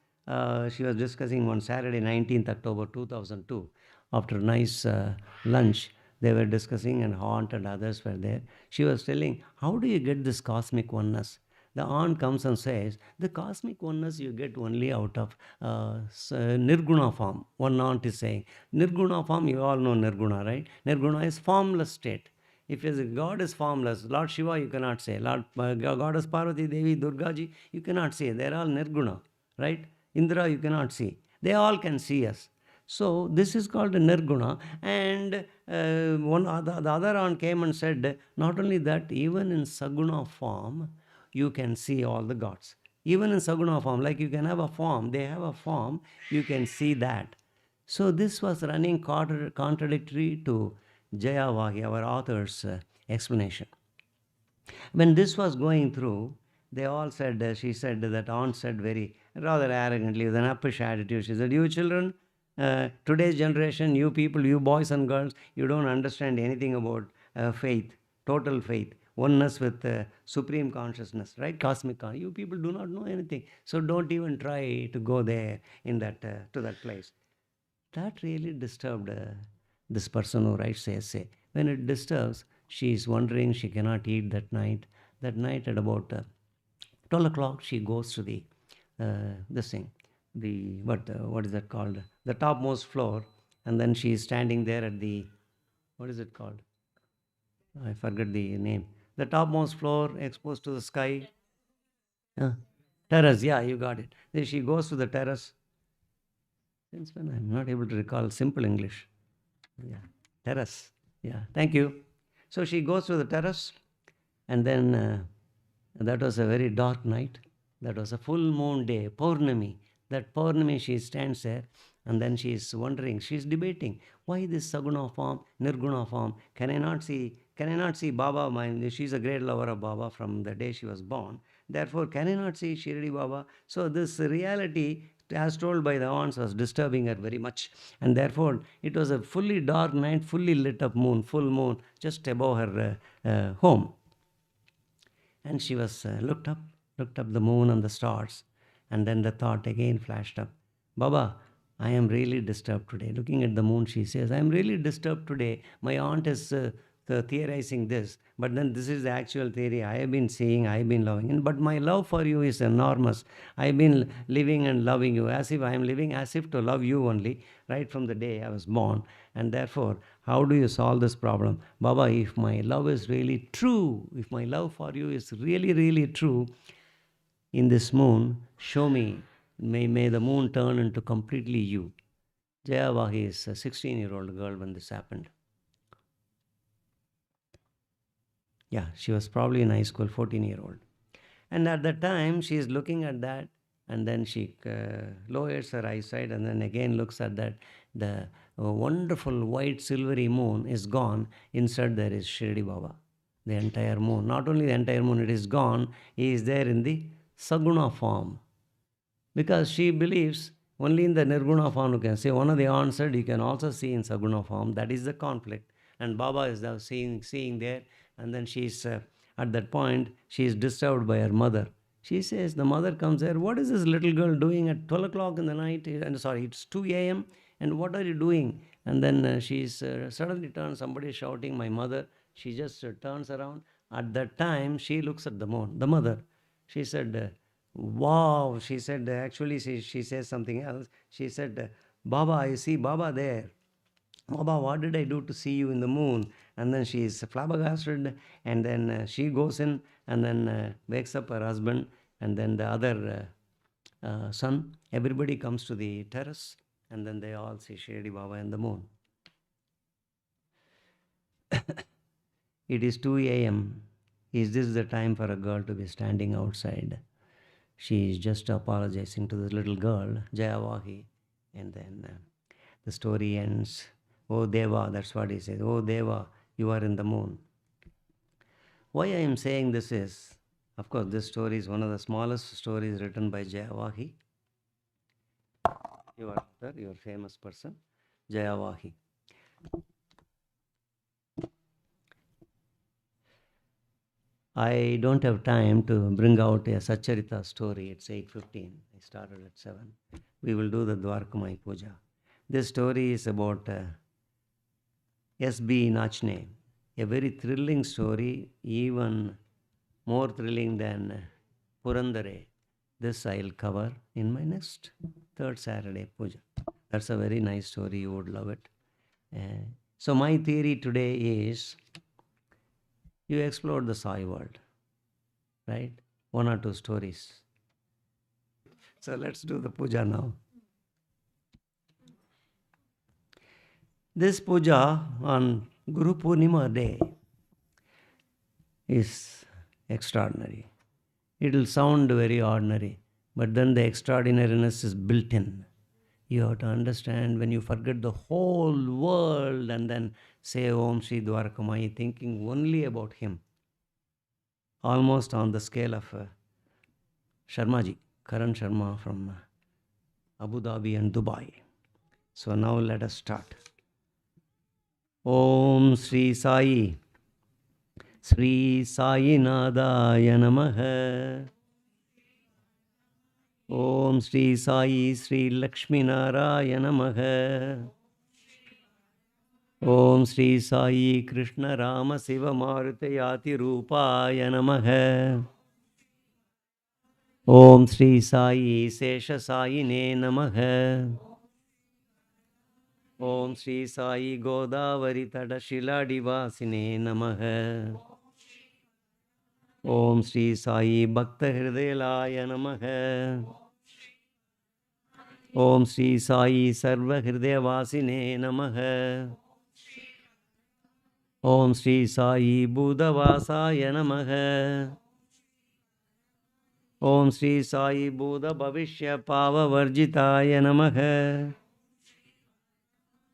A: she was discussing on Saturday, 19th October 2002. After a nice lunch, they were discussing and Aunt and others were there. She was telling, how do you get this cosmic oneness? The aunt comes and says, the cosmic oneness you get only out of Nirguna form. One aunt is saying, Nirguna form, you all know Nirguna, right? Nirguna is formless state. If God is formless, Lord Shiva you cannot say, Lord Goddess Parvati Devi, Durga Ji, you cannot say. They are all Nirguna, right? Indra you cannot see. They all can see us. So this is called a Nirguna. And the other aunt came and said, not only that, even in Saguna form, you can see all the gods. Even in Saguna form, like you can have a form, they have a form, you can see that. So this was running contradictory to Jayavahi, our author's explanation. When this was going through, they all said, she said, that aunt said very rather arrogantly with an uppish attitude, she said, you children, today's generation, you people, you boys and girls, you don't understand anything about faith, total faith. oneness with supreme consciousness, right? Cosmic You people do not know anything. So don't even try to go there in that to that place. That really disturbed this person who writes the essay. When it disturbs, she is wondering, she cannot eat that night. That night at about 12 o'clock, she goes to the this thing, the what is that called? The topmost floor, and then she is standing there at the, what is it called? I forget the name. The topmost floor, exposed to the sky. Uh, Terrace, yeah, you got it. Then she goes to the terrace. Since when I'm not able to recall simple English. Yeah, terrace. Yeah, thank you. So she goes to the terrace, and then that was a very dark night. That was a full moon day, Purnami. That Purnami, she stands there, and then she is wondering, she is debating, why this Saguna form, Nirguna form? Can I not see? Can I not see Baba? She's a great lover of Baba from the day she was born. Therefore, can I not see Shirdi Baba? So this reality, as told by the aunts, was disturbing her very much. And therefore, it was a fully dark night, fully lit up moon, full moon, just above her home. And she was looked up the moon and the stars. And then the thought again flashed up, Baba, I am really disturbed today. Looking at the moon, she says, I am really disturbed today. My aunt is theorizing this, but then this is the actual theory I have been seeing, I have been loving. But my love for you is enormous. I have been living and loving you as if I am living as if to love you only, right from the day I was born. And therefore, how do you solve this problem? Baba, if my love is really true, if my love for you is really, really true, in this moon, show me. May the moon turn into completely you. Jayavahi is a 16-year-old girl when this happened. Yeah, she was probably in high school, 14-year-old. And at that time, she is looking at that, and then she lowers her eyesight, and then again looks at that. The wonderful white silvery moon is gone. Inside there is Shirdi Baba. The entire moon. Not only the entire moon, it is gone. He is there in the Saguna form. Because she believes only in the Nirguna form you can see. One of the answered, you can also see in Saguna form. That is the conflict. And Baba is now seeing there. And then she's, at that point, she is disturbed by her mother. She says, the mother comes there, what is this little girl doing at 12 o'clock in the night? And sorry, it's 2 a.m. And what are you doing? And then she's suddenly turns, somebody is shouting, my mother. She just turns around. At that time, she looks at the moon, the mother. She said, wow. She said, actually, she says something else. She said, Baba, I see Baba there. Baba, what did I do to see you in the moon? And then she is flabbergasted, and then she goes in and then wakes up her husband, and then the other son. Everybody comes to the terrace, and then they all see Shirdi Baba and the moon. It is 2 a.m. Is this the time for a girl to be standing outside? She is just apologizing to the little girl, Jayavahi, and then the story ends. Oh Deva, that's what he says. Oh Deva, you are in the moon. Why I am saying this is, of course, this story is one of the smallest stories written by Jayavahi. Your author, your famous person, Jayavahi. I don't have time to bring out a Satcharita story. It's 8:15. I started at 7. We will do the Dwarakamayi Puja. This story is about S.B. Nachne, a very thrilling story, even more thrilling than Purandare. This I'll cover in my next third Saturday puja. That's a very nice story. You would love it. So my theory today is, you explored the Sai world, right? 1 or 2 stories. So let's do the puja now. This puja on Guru Purnima day is extraordinary. It will sound very ordinary, but then the extraordinariness is built in. You have to understand, when you forget the whole world and then say Om Shri Dwarakamayi, thinking only about him, almost on the scale of Sharmaji, Karan Sharma from Abu Dhabi and Dubai. So now let us start. Om Shri Sai Sri சாயிநாதாய நமः. ஓம் ஸ்ரீ சாயி ஸ்ரீ லக்ஷ்மி நாராய நமः. ஓம் ஸ்ரீ சாயி கிருஷ்ண ராம சிவ மாருதயாதி ரூபாய நமः. ஓம் ஸ்ரீ சாயி சேஷ சாயினே நமः. ஓம் ஸ்ரீ சாயி கோதாவரி தட ஷிலாடிவாசினே நமः. ஓம் ஸ்ரீ சாயி பக்த ஹிருதயலாய நமः. ஓம் ஸ்ரீ சாயி சர்வ ஹிருதயவாசினே நமः. ஓம் ஸ்ரீ சாயி பூதவாசாய நமः. ஓம் ஸ்ரீ சாயி பூத பவிஷ்ய பாவவர்ஜிதாய நமः.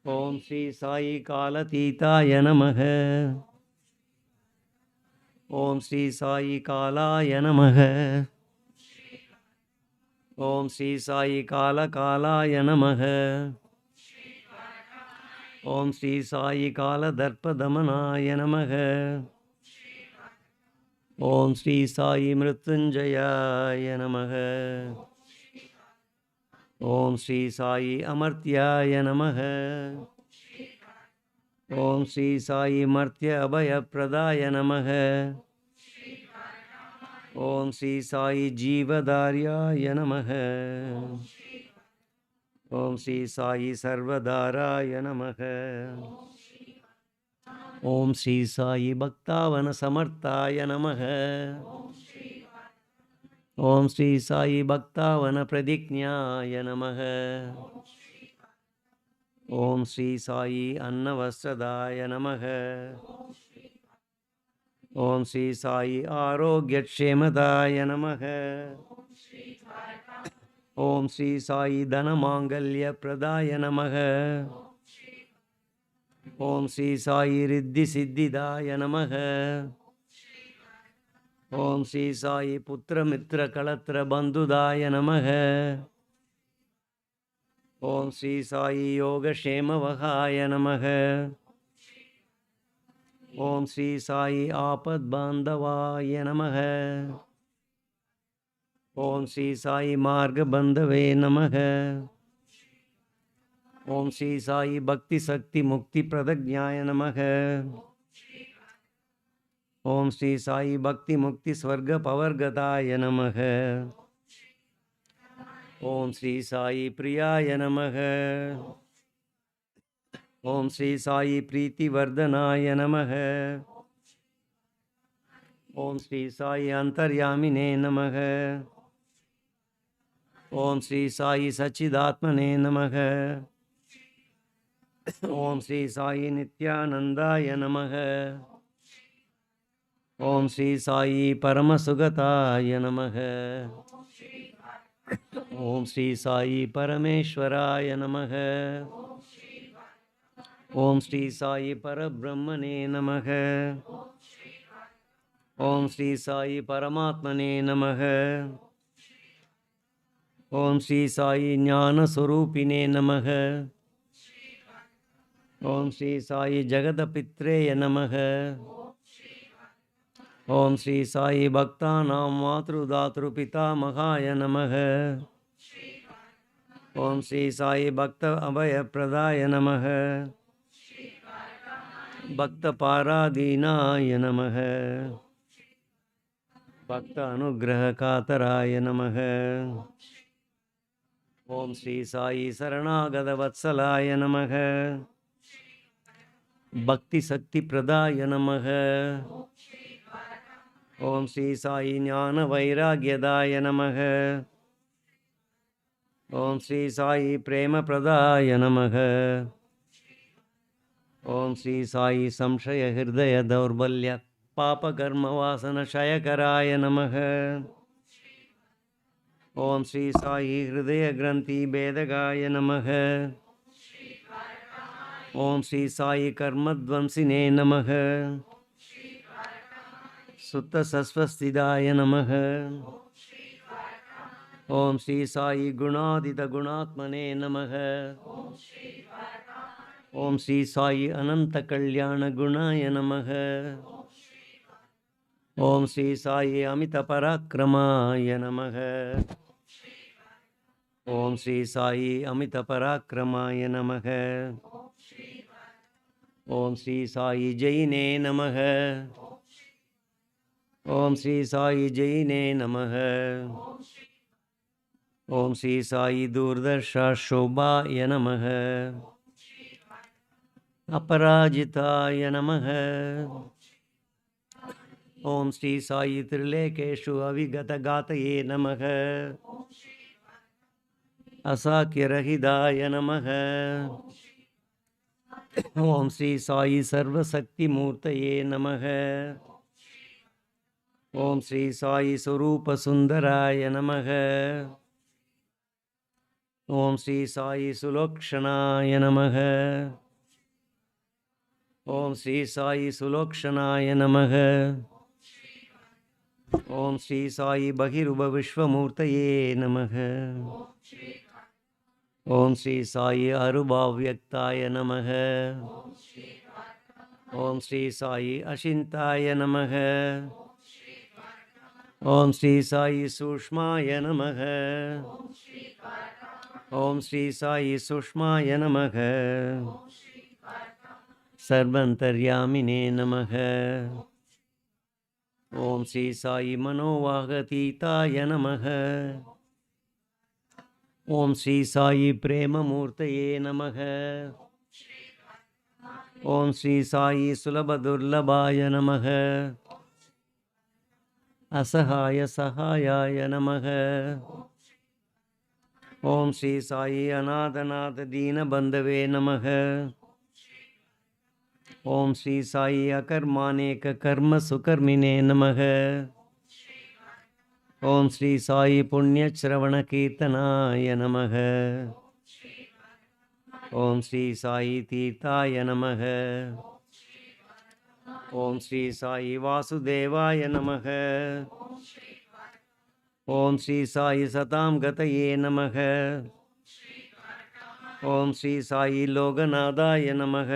A: ஓம் ஸ்ரீ சாயி காலதீதாய நமः. ஓம் ஸ்ரீ சாயி காலாய நமः. ஓம் ஸ்ரீ சாயி காலகாலாய நமः. ஓம் ஸ்ரீ சாயி காலதர்ப்பதமனாய நமः. ஓம் ஸ்ரீ சாயி மிருத்யுஞ்சயாய நமः. ஓம் ஸ்ரீ சாயி அமர்த்யாய நமः. ஓம் ஸ்ரீ சாயி மர்த்ய அபயப்பிரதாய நமः. ஓம் ஸ்ரீ சாயி ஜீவதார்யாய நமः. ஓம் ஸ்ரீ சாயி சர்வதாராய நமः. ஓம் ஸ்ரீ சாயி பக்தாவன சமர்த்தாய நமः. ஓம் ஸ்ரீ சாயி பக்தாவன பிரதிஜ்ஞாய நமः. ஓம் ஸ்ரீ சாயி அன்னவஸ்திரதாய நமः. ஓம் ஸ்ரீ சாயி ஆரோக்கியக்ஷேமதாய நமः. ஓம் ஸ்ரீ சாயி தனமாங்கல்ய பிரதாய நமः. ஓம் ஸ்ரீ சாயி ரித்தி சித்திதாய நமः. ஓம் ஸ்ரீ சாயி புத்திரமித்ர களத்ர பந்துதாய நமः. ஓம் ஸ்ரீ சாயி யோகக்ஷேமவகாய நமः. ஓம் ஸ்ரீ சாயி ஆபத்பாந்தவாய நமः. ஓம் ஸ்ரீ சாயி மார்கபந்தவே நமः. ஓம் ஸ்ரீ சாயி பக்தி சக்தி முக்தி பிரதஜ்ஞாய நமः. ஓம் ஸ்ரீ சாயி பக்தி முக்தி ஸ்வர்க பவர்கதாய நமः. ஓம் ஸ்ரீ சாயி பிரியாய நமः. ஓம் ஸ்ரீ சாயி பிரீத்தி வர்தனாய நமः. ஓம் ஸ்ரீ சாயி அந்தர்யாமினே நமः. ஓம் ஸ்ரீ சாயி சச்சிதாத்மனே நமः. ஓம் ஸ்ரீ சாயி நித்யானந்தாய நமः. ஓம் ஸ்ரீ சாயி பரமசுகதாய நமः. ஓம் ஸ்ரீ சாயி பரமேஸ்வராய நமः. ஓம் ஸ்ரீ சாயி பரபிரம்மனே நமः. ஓம் ஸ்ரீ சாயி பரமாத்மனே நமः. ஓம் ஸ்ரீ சாயி ஞானஸ்வரூபிணே நமः. ஓம் ஸ்ரீ சாயி ஜகதபித்ரேய நமः. ஓம் ஸ்ரீ சாயி பக்தானாம் மாத்ருதாத்ருபிதாமகாய நமः. ஓம் ஸ்ரீ சாயி பக்த அபயப்பிரதாய நமः. பக்த பாராதீனாய நமः. பக்த அனுகிரக காதராய நமः. ஓம் ஸ்ரீ சாயி சரணாகத வத்சலாய நமः. பக்தி சக்தி பிரதாய நமः. ஓம் ஸ்ரீ சாயி ஞான வைராகியதாய நமः. ஓம் ஸ்ரீ சாயி பிரேம பிரதாய நமः. ஓம் ஸ்ரீ சாயி சம்சய ஹிருதய தௌர்பல்ய பாபகர்ம வாசன க்ஷயகராய நமः. ஓம் ஸ்ரீ சாயி ஹிருதய கிரந்தி பேதகாய நமः. ஓம் ஸ்ரீ சாயி கர்மத்வம்சினே நமः. சுத்த சஸ்வஸ்திதாய நமः. ஓம் ஸ்ரீ சாயி குணாதித குணாத்மனே நமः. ஓம் ஸ்ரீ சாயி அனந்த கல்யாண குணாய நமः. ஓம் ஸ்ரீ சாயி அமித பராக்கிரமாய நமக. ஓம் ஸ்ரீ சாயி அமித பராக்கிரமாய நமக. ஓம் ஸ்ரீ சாயி ஜெயினே நமக. ஓம் ஸ்ரீ சாயி ஜெயினே நமக. ஓம் ஸ்ரீ சாயி தூர்தர்ஷா சோபாய நமக. अपराजिताय नमः. ओम श्री साई त्रिलेकेषु अविगतगातये नमः. असाक्यरहिताय नमः. ओम श्री साई सर्वशक्तिमूर्तये नमः. ओम श्री साई स्वरूपसुन्दराय नमः. ओम श्री साई सुलोक्षणाय नमः. ओम श्री साई सुलोक्षणाय नमः. ओम श्री साई बहिरुप विश्वमूर्तये नमः. ओम श्री साई अरुभाव्यक्ताय नमः. ओम श्री साई अचिन्ताय नमः. ओम श्री साई सूक्ष्माय नमः. ओम श्री साई सूक्ष्माय नमः. सर्वन्तर्यामिने नमः. ओम श्री साई मनोवागतीताय नमः. ओम श्री साई प्रेममूर्तये नमः. ओम श्री साई सुलभदुर्लभाय नमः. असहाय सहायाय नमः. ओम श्री साई अनाथनाथ दीनबन्धवे नमः. ओम श्री साई अकर्मानेक कर्म सुकर्मिने नमः. ओम श्री साई पुण्यश्रवण कीर्तनाय नमः. ओम श्री साई तीर्थाय नमः. ओम श्री साई वासुदेवाय नमः. ओम श्री साई सतां गतये नमः. ओम श्री साई लोकनाथाय नमः.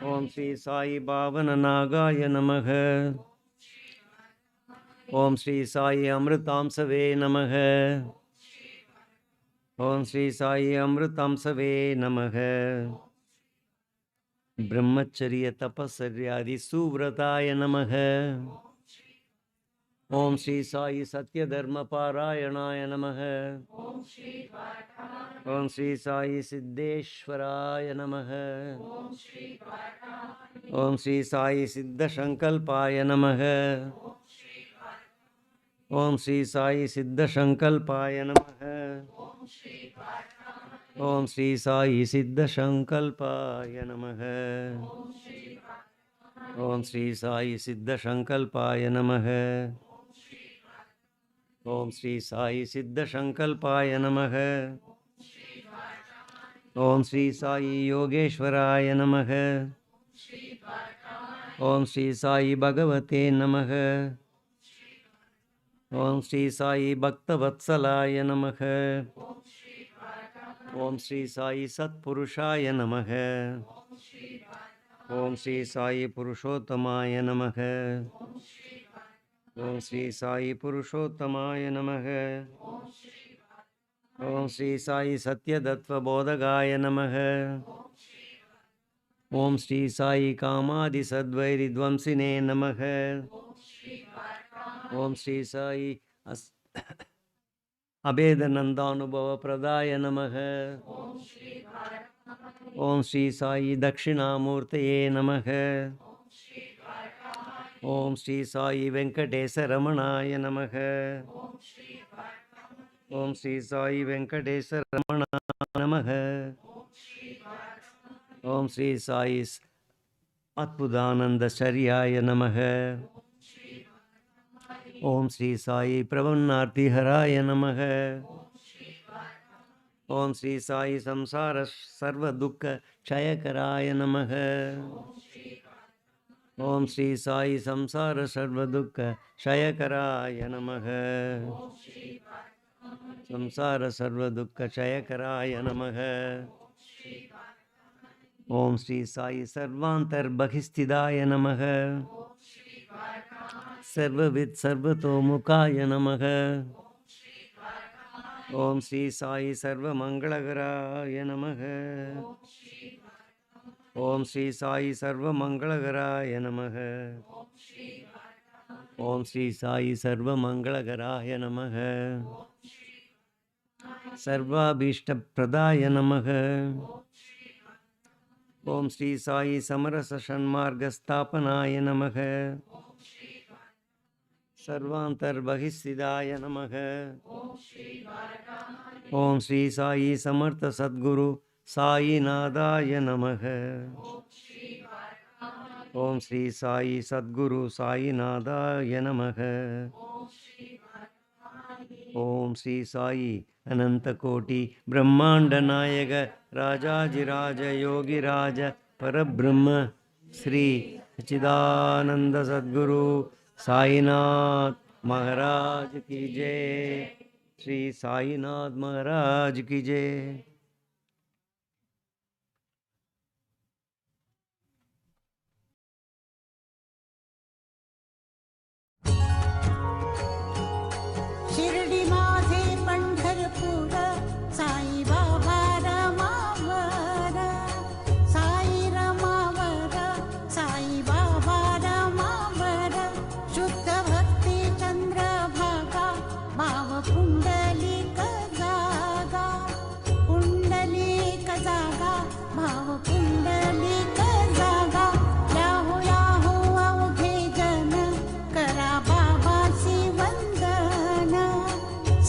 A: ओम श्री साई पावननागाय नमः. ओम श्री साई अमृतांसवे नमः. ओम श्री साई अमृतांसवे नमः. ब्रह्मचर्य तपस्यादि सुव्रताय नमः. ओम श्री साई सत्यधर्म पारायणाय नमः. ओम श्री साई सिद्धेश्वराय नमः. ओम श्री साई सिद्धसंकल्पाय नमः. ओम श्री साई सिद्धसंकल्पाय नमः. ओम श्री साई सिद्धसंकल्पाय नमः. ओम श्री साई सिद्धसंकल्पाय नमः. ओम श्री साई सिद्धसंकल्पाय नमः. ओम श्री साई योगेश्वराय नमः. ओम श्री साई भगवते नमः. ओम श्री साई भक्तवत्सलाय नमः. ओम श्री साई सत्पुरुषाय नमः. ओम श्री साई पुरुषोत्तमाय नमः. ओम श्री साई पुरुषोत्तमाय नमः. ओम श्री साई सत्यतत्त्वबोधकाय नमः. ओम श्री साई कामादि सद्वैरिध्वंसिने नमः. ओम श्री साई अभेदनन्दानुभव प्रदाय नमः. ओम श्री साई दक्षिणामूर्तये नमः. ओम श्री साई वेंकटेश रमणाय नमः. ओम श्री साई वेंकटेश रमणाय नमः. ओम श्री साई अद्भुतानंदचर्याय नमः. ओम श्री साई प्रपन्नार्तिहराय नमः. ओम श्री साई संसार सर्व दुख क्षयकराय नमः. ओम श्री साई संसार सर्व दुख क्षयकराय नमः. संसार सर्व दुख क्षयकराय नमः. ओम श्री साई सर्वांतर्बहिस्थिताय नमः. सर्वविद सर्वतोमुखाय नमः। ओम श्री साई सर्वमंगलकराय नमः। ओम श्री साई सर्वमंगलकराय नमः। ओम श्री साई सर्वमंगलकराय नमः। सर्वाभीष्टप्रदाय नमः। ओम श्री साई समरस षण्मार्गस्थापनाय नमः। सर्वांतर्बहिस्थिताय नमः। ओम श्री साई समर्थ सद्गुरु साईनाथाय नमः। ओम श्री साई सद्गुरु साईनाथाय नमः। ओम श्री साई अनंत कोटि ब्रह्मांड नायक राजाधिराज योगिराज परब्रह्म श्री सच्चिदानंद सद्गुरु साईनाथ महाराज की जय। श्री साईनाथ महाराज की जय।
B: शिर्डी माझे पंढरपूर साई बाबा रमावर, साई रमावर, साई बाबा रमावर, शुद्ध भक्ती चंद्रभागा भाव पुंडलिक जागा, पुंडलिक जागा भाव पुंडलिक जागा, याहू याहू अवघे जन करा बाबासी वंदन,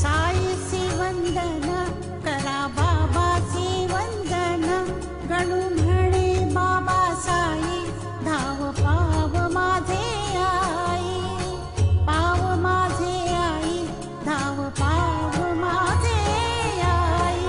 B: साईसी वंदन करा बाबासी वंदन, गणू म्हणे बाबा साई धाव पाव माझे आई, पाव माझे आई, धाव पाव माझे आई।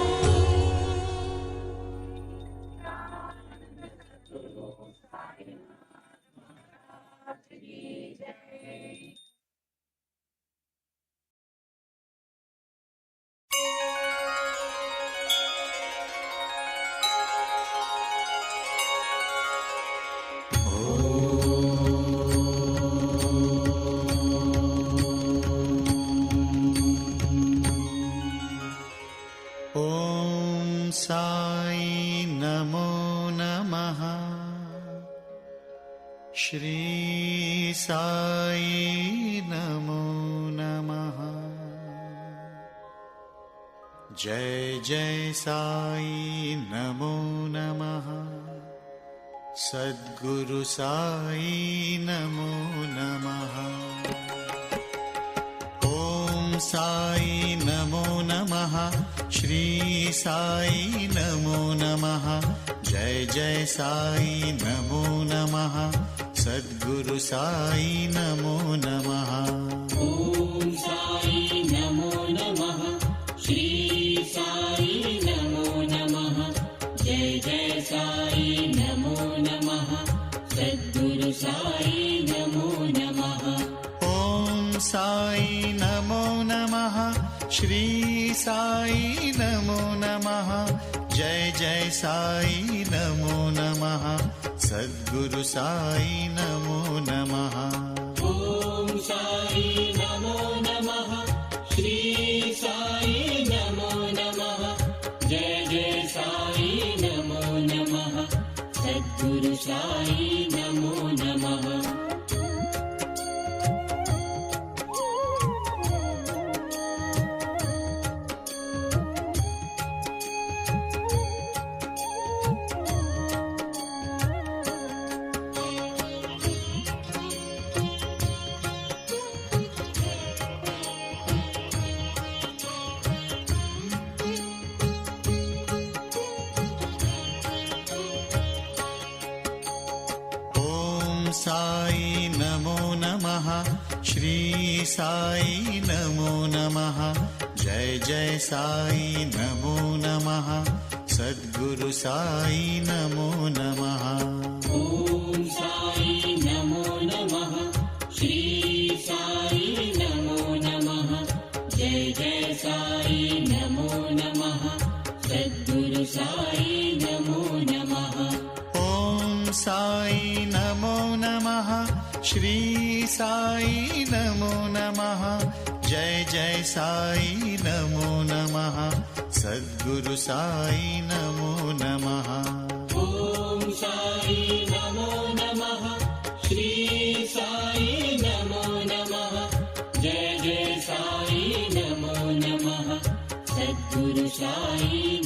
C: ॐ साई नमो नमः। श्री साई नमो नमः। जय जय साई नमो नमः। सद्गुरु साई नमो नमः। ॐ साई नमो नमः। श्री साई नमो नमः। जय जय साई नमो नमः। सद्गुरु साई नमो नमः।
D: ॐ साई नमो नमः। श्री साई नमो नमः। जय जय साई नमो नमः। सद्गुरु साई नमो नमः।
C: ॐ साई नमो नमः। श्री साई नमो नमः। जय जय साई नमो नमः। सद्गुरु साई नमो नमः।
D: ॐ साई नमो नमः। श्री साई नमो नमः। जय जय साई नमो नमः। सद्गुरु साई नमो नमः।
C: साई नमो नमः। श्री साई नमो नमः। जय जय साई नमो नमः। सद्गुरु साई नमो नमः।
D: ॐ साई नमो नमः। श्री साई नमो नमः। जय जय साई नमो नमः। सद्गुरु साई नमो नमः।
C: ॐ साई नमो नमः। श्री साई नमो नमः। जय जय साई नमो नमः। सद्गुरु साई नमो नमः।
D: ॐ साई नमो नमः। श्री साई नमो नमः। जय जय साई नमो नमः। सद्गुरु साई